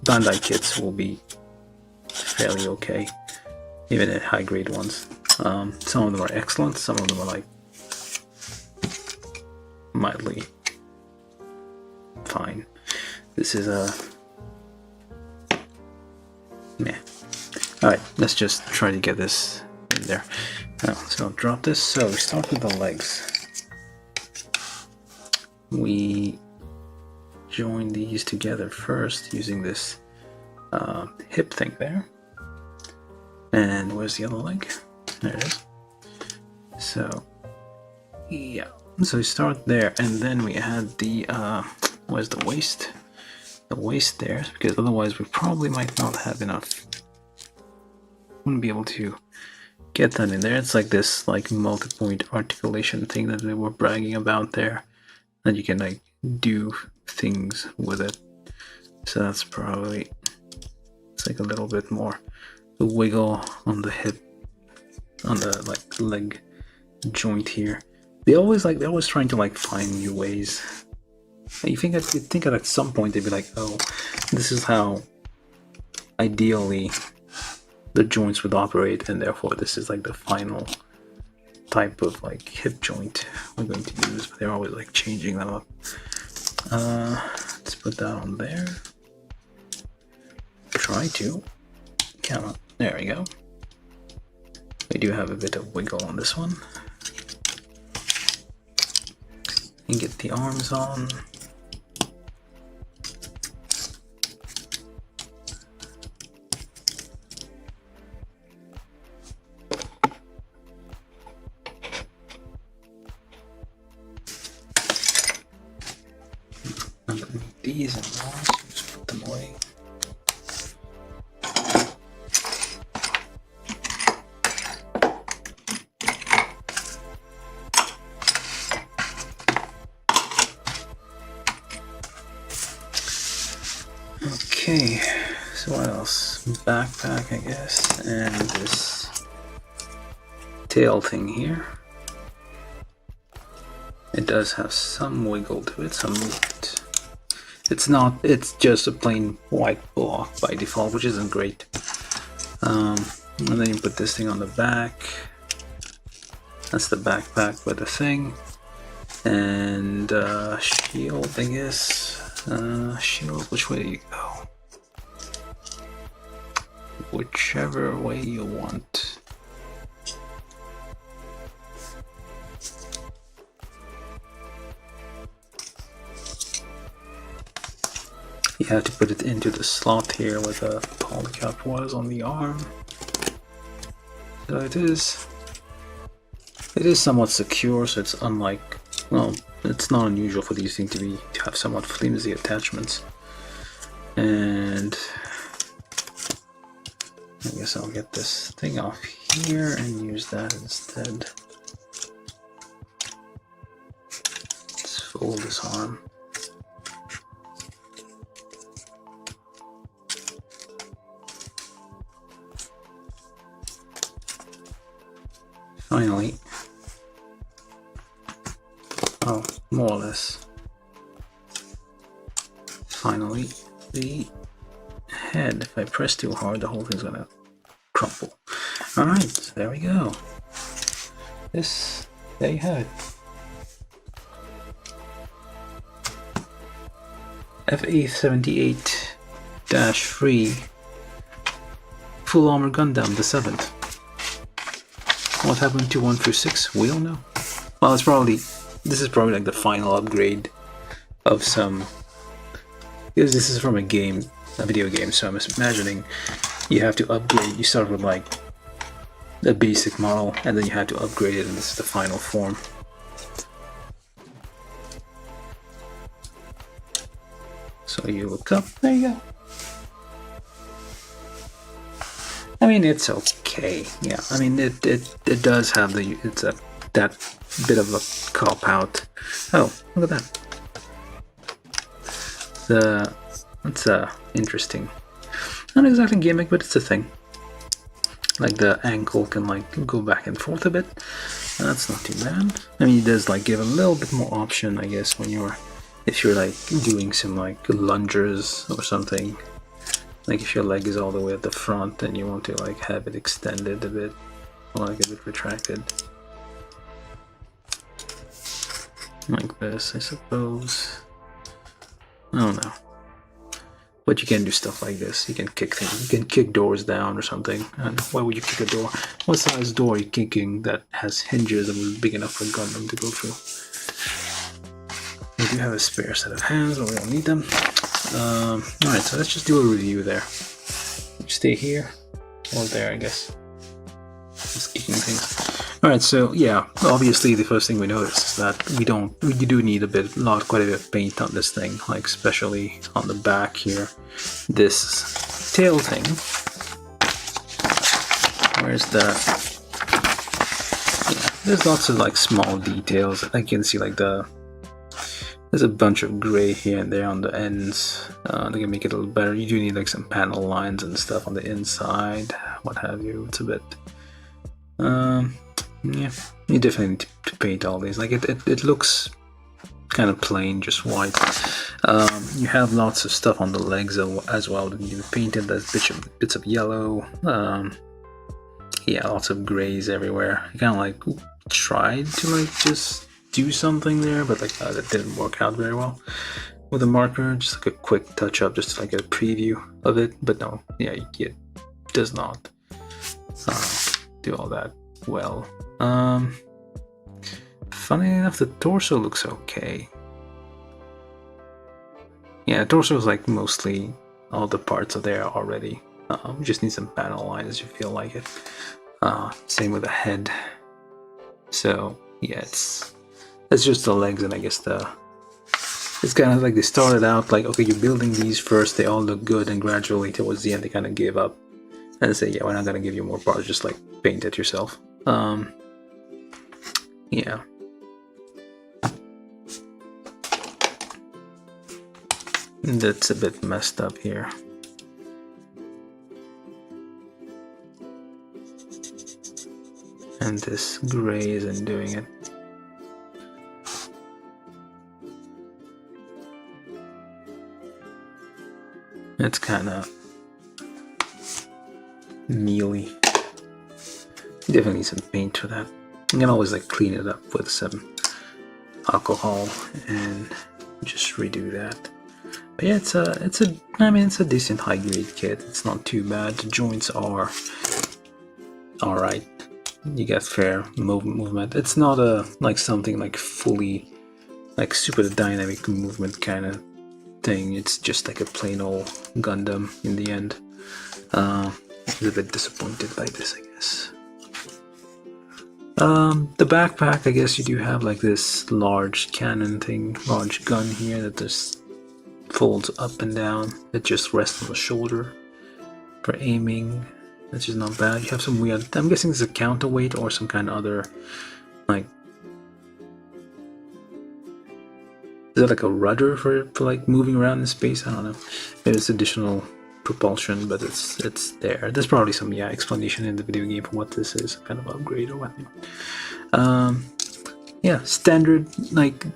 Bandai kits will be fairly okay, even at high grade ones. Some of them are excellent, some of them are like mildly fine. This is a meh. Alright, let's just try to get this in there. So drop this. So we start with the legs. We join these together first using this hip thing there. And where's the other leg? There it is. So yeah, so we start there, and then we add the where's the waist? The waist there, because otherwise we probably might not have enough. Wouldn't be able to get that in there. It's like this like multi-point articulation thing that they were bragging about there, that you can like do things with it. So that's probably, it's like a little bit more the wiggle on the hip, on the like leg joint here. They're always trying to like find new ways. You think that at some point they'd be like, oh, this is how ideally the joints would operate, and therefore this is like the final type of like hip joint we're going to use. But they're always like changing them up. Let's put that on there. Try to. Come on. There we go. We do have a bit of wiggle on this one. And get the arms on. These and those, just put them away. Okay, so what else? Backpack, I guess, and this tail thing here. It does have some wiggle to it, some movement. It's just a plain white block by default, which isn't great. And then you put this thing on the back. That's the backpack with the thing. And shield, I guess. Shield, which way do you go? Whichever way you want. You have to put it into the slot here where the polycap was on the arm. So it is somewhat secure, so it's unlike, well, it's not unusual for these things to have somewhat flimsy attachments. And I guess I'll get this thing off here and use that instead. Let's fold this arm. Finally, oh, more or less, finally, the head. If I press too hard, the whole thing's gonna crumple. Alright, so there we go. There you have it. FA-78-3 Full Armor Gundam, the 7th. What happened to 1 through 6? We don't know. Well, this is probably like the final upgrade of some, because this is from a video game, so I'm imagining you have to upgrade. You start with like the basic model, and then you have to upgrade it, and this is the final form. So you look up, there you go. I mean, it's okay. Yeah, I mean, it does have that bit of a cop out. Oh, look at that. It's interesting. Not exactly gimmick, but it's a thing. Like the ankle can like go back and forth a bit. That's not too bad. I mean, it does like give a little bit more option, I guess, if you're like doing some like lungers or something. Like if your leg is all the way at the front and you want to like have it extended a bit, or like a bit retracted. Like this, I suppose. I don't know. But you can do stuff like this. You can kick things. You can kick doors down or something. And why would you kick a door? What size door are you kicking that has hinges and was big enough for Gundam to go through? We do have a spare set of hands, but we don't need them. Alright, so let's just do a review there. Stay here. Or there, I guess. Just kicking things. Alright, so yeah, obviously the first thing we notice is that we do need quite a bit of paint on this thing, like especially on the back here. This tail thing. Where's the... Yeah, there's lots of like small details. I can see like there's a bunch of gray here and there on the ends. They can make it a little better. You do need like some panel lines and stuff on the inside, what have you. It's a bit... yeah, you definitely need to paint all these. Like it looks kind of plain, just white. You have lots of stuff on the legs as well that you painted. There's bits of yellow. Yeah, lots of grays everywhere. I kind of like tried to like just do something there, but like that didn't work out very well with a marker. Just like a quick touch up, just to like get a preview of it. But no, yeah, it does not do all that well. Funny enough, the torso looks okay. Yeah, the torso is like mostly all the parts are there already. We just need some panel lines if you feel like it. Same with the head. So yeah, it's just the legs, and I guess it's kind of like they started out like, okay, you're building these first, they all look good, and gradually towards the end they kind of gave up and say, yeah, we're not gonna give you more parts, just like paint it yourself. Yeah. That's a bit messed up here. And this gray isn't doing it. It's kind of mealy. Definitely need some paint for that. You can always like clean it up with some alcohol and just redo that. But yeah, it's a decent high grade kit. It's not too bad. The joints are alright. You get fair movement. It's not like something like fully like super dynamic movement kind of thing. It's just like a plain old Gundam in the end. I was a bit disappointed by this, I guess. The backpack, I guess you do have like this large cannon thing, large gun here that just folds up and down. It just rests on the shoulder for aiming, which is not bad. You have some weird, I'm guessing it's a counterweight or some kind of other, like, is that like a rudder for like moving around in space? I don't know. Maybe it's additional propulsion, but it's there. There's probably some explanation in the video game for what this is, kind of upgrade or whatnot. Yeah, standard, like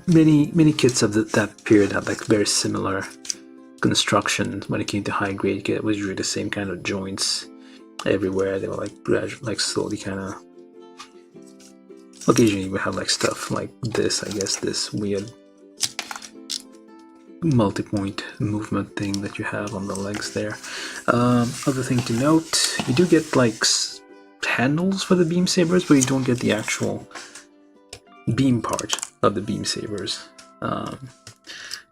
many kits of that period had like very similar construction. When it came to high grade kit, it was really the same kind of joints everywhere. They were like gradually, like slowly kind of. Occasionally we have like stuff like this, I guess, this weird multi-point movement thing that you have on the legs there. Other thing to note, you do get like handles for the beam sabers, but you don't get the actual beam part of the beam sabers.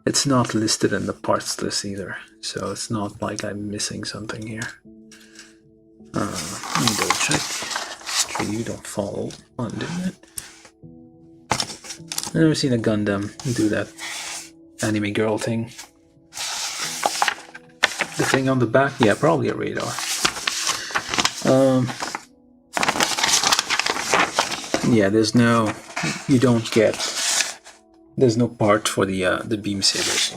It's not listed in the parts list either, so it's not like I'm missing something here. Let me double check. Sure you don't fall on, didn't it? I've never seen a Gundam do that anime girl thing. The thing on the back, yeah, probably a radar. Yeah, there's no, you don't get, there's no part for the beam sabers.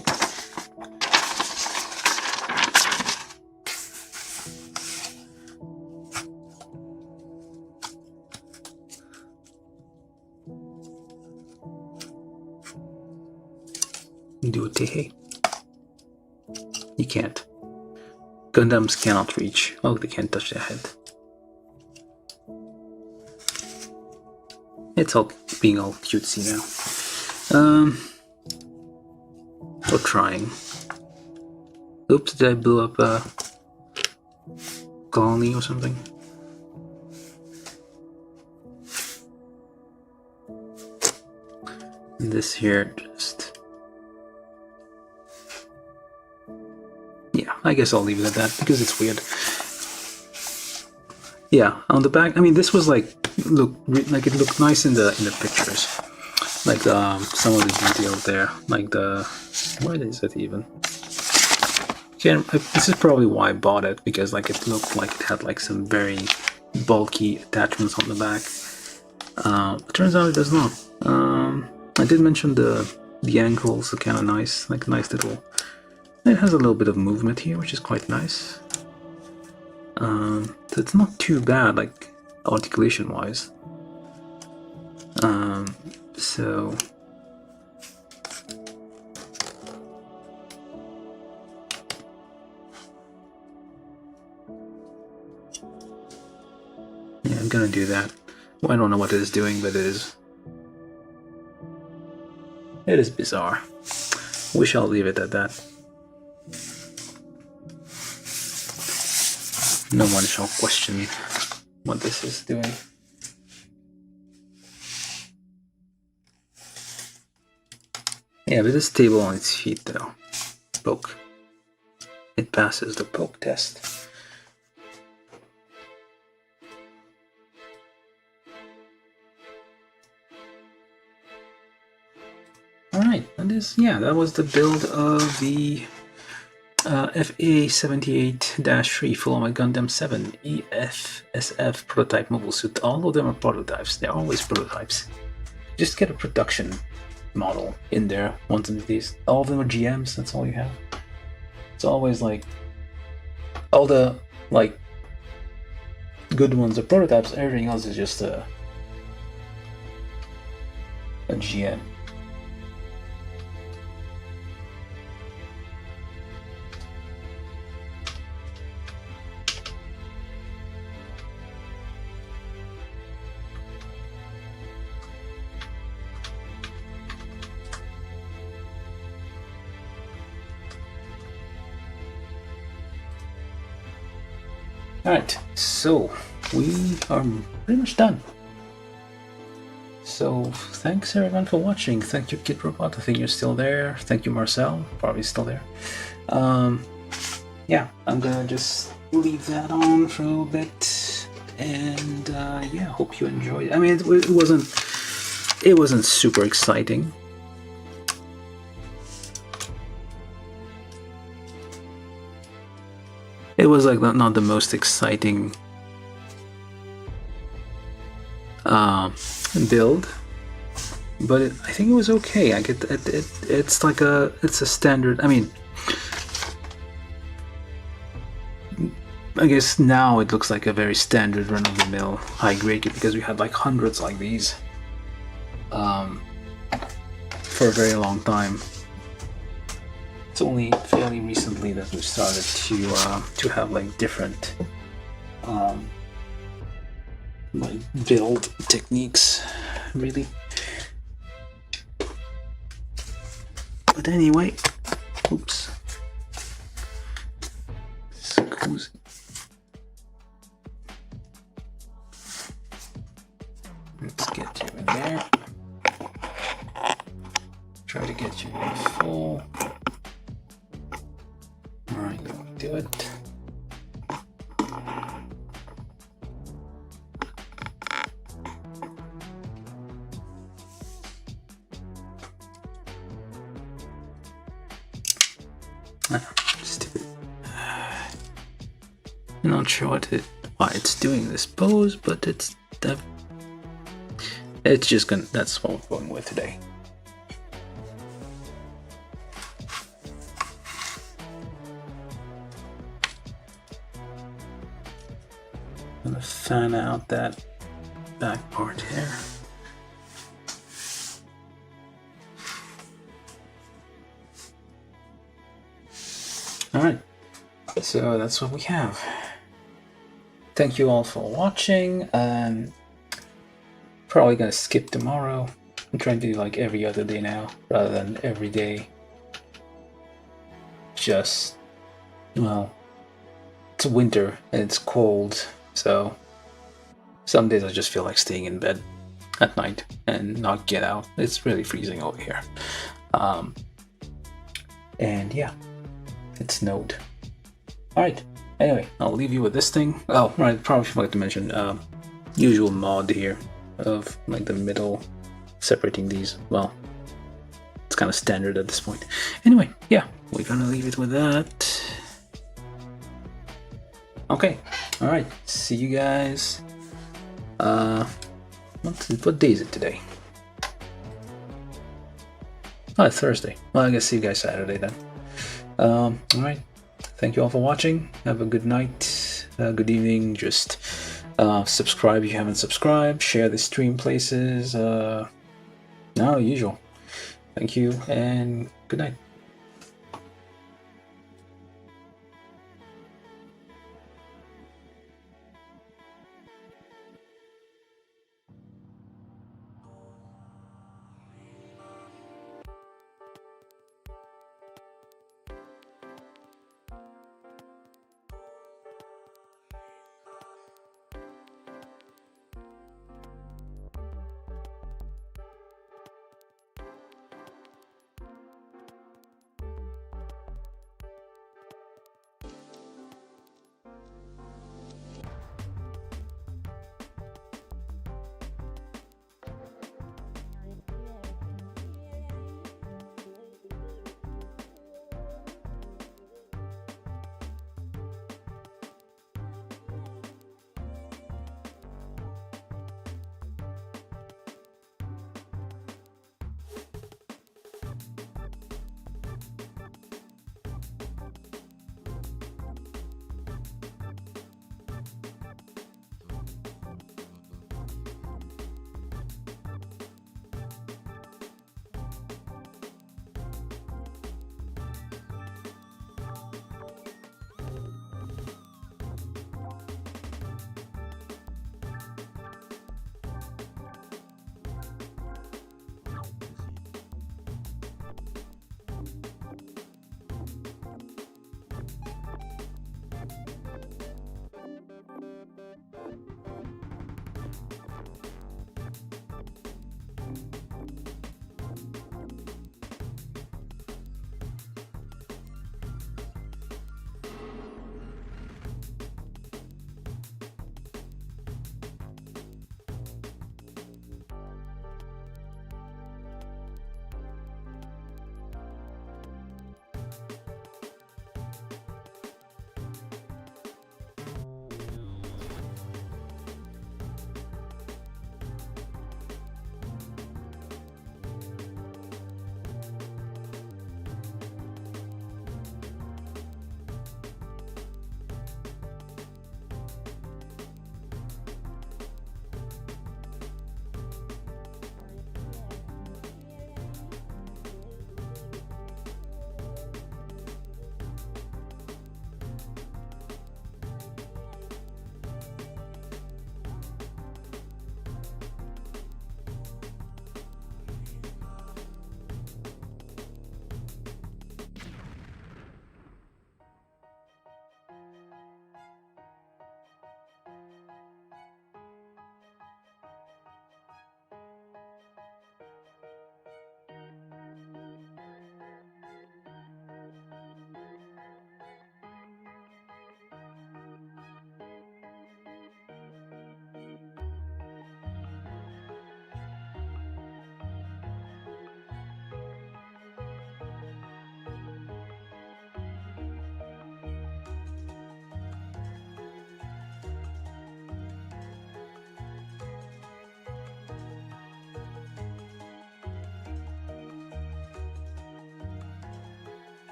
Do it, hey. You can't. Gundams cannot reach. Oh, they can't touch their head. It's all being all cutesy now. Or trying. Oops, did I blow up a colony or something? This here just... Yeah, I guess I'll leave it at that because it's weird. Yeah, on the back, I mean, this was like, it looked nice in the pictures. Like some of the details there, like the... Where is it even? This is probably why I bought it, because like it looked like it had like some very bulky attachments on the back. It turns out it does not. I did mention the ankles are kind of nice, like a nice little... It has a little bit of movement here, which is quite nice. So it's not too bad, like articulation-wise. So... Yeah, I'm gonna do that. Well, I don't know what it is doing, but it is... It is bizarre. Wish I'll leave it at that. No one shall question what this is doing. Yeah, but it's stable on its feet though. Poke. It passes the poke test. Alright, and this, yeah, that was the build of the FA-78-3 Full Armor Gundam 7 E.F.S.F prototype mobile suit. All of them are prototypes. They're always prototypes. Just get a production model in there once of these. All of them are GMs. That's all you have. It's always like all the like good ones are prototypes. Everything else is just a GM. Alright, so we are pretty much done. So thanks everyone for watching. Thank you, Kid Robot. I think you're still there. Thank you, Marcel. Probably still there. Yeah, I'm gonna just leave that on for a little bit, and yeah, hope you enjoyed. I mean, it wasn't super exciting. It was like not the most exciting build, but I think it was okay. I get it's like it's a standard. I mean, I guess now it looks like a very standard run-of-the-mill high-grade kit, because we had like hundreds like these for a very long time. It's only fairly recently that we've started to have like different like build techniques, really. But anyway, oops. Excuse. Let's get you in there. Try to get you in full. Alright, do it. Stupid. I'm not sure why it's doing this pose, but it's just gonna. That's what we're going with today. I'm gonna fan out that back part here. All right. so that's what we have. Thank you all for watching. Probably gonna skip tomorrow. I'm trying to do like every other day now rather than every day. Just, well, it's winter and it's cold, so some days I just feel like staying in bed at night and not get out. It's really freezing over here. And yeah, it snowed. Alright, anyway, I'll leave you with this thing. Oh, right, probably forgot to mention, usual mod here of like the middle separating these. Well, it's kind of standard at this point. Anyway, yeah, we're gonna leave it with that. Okay, alright, see you guys. What day is it today? Oh, it's Thursday. Well, I guess see you guys Saturday then. Alright, thank you all for watching. Have a good night, good evening. Just subscribe if you haven't subscribed. Share the stream places. No, usual. Thank you and good night.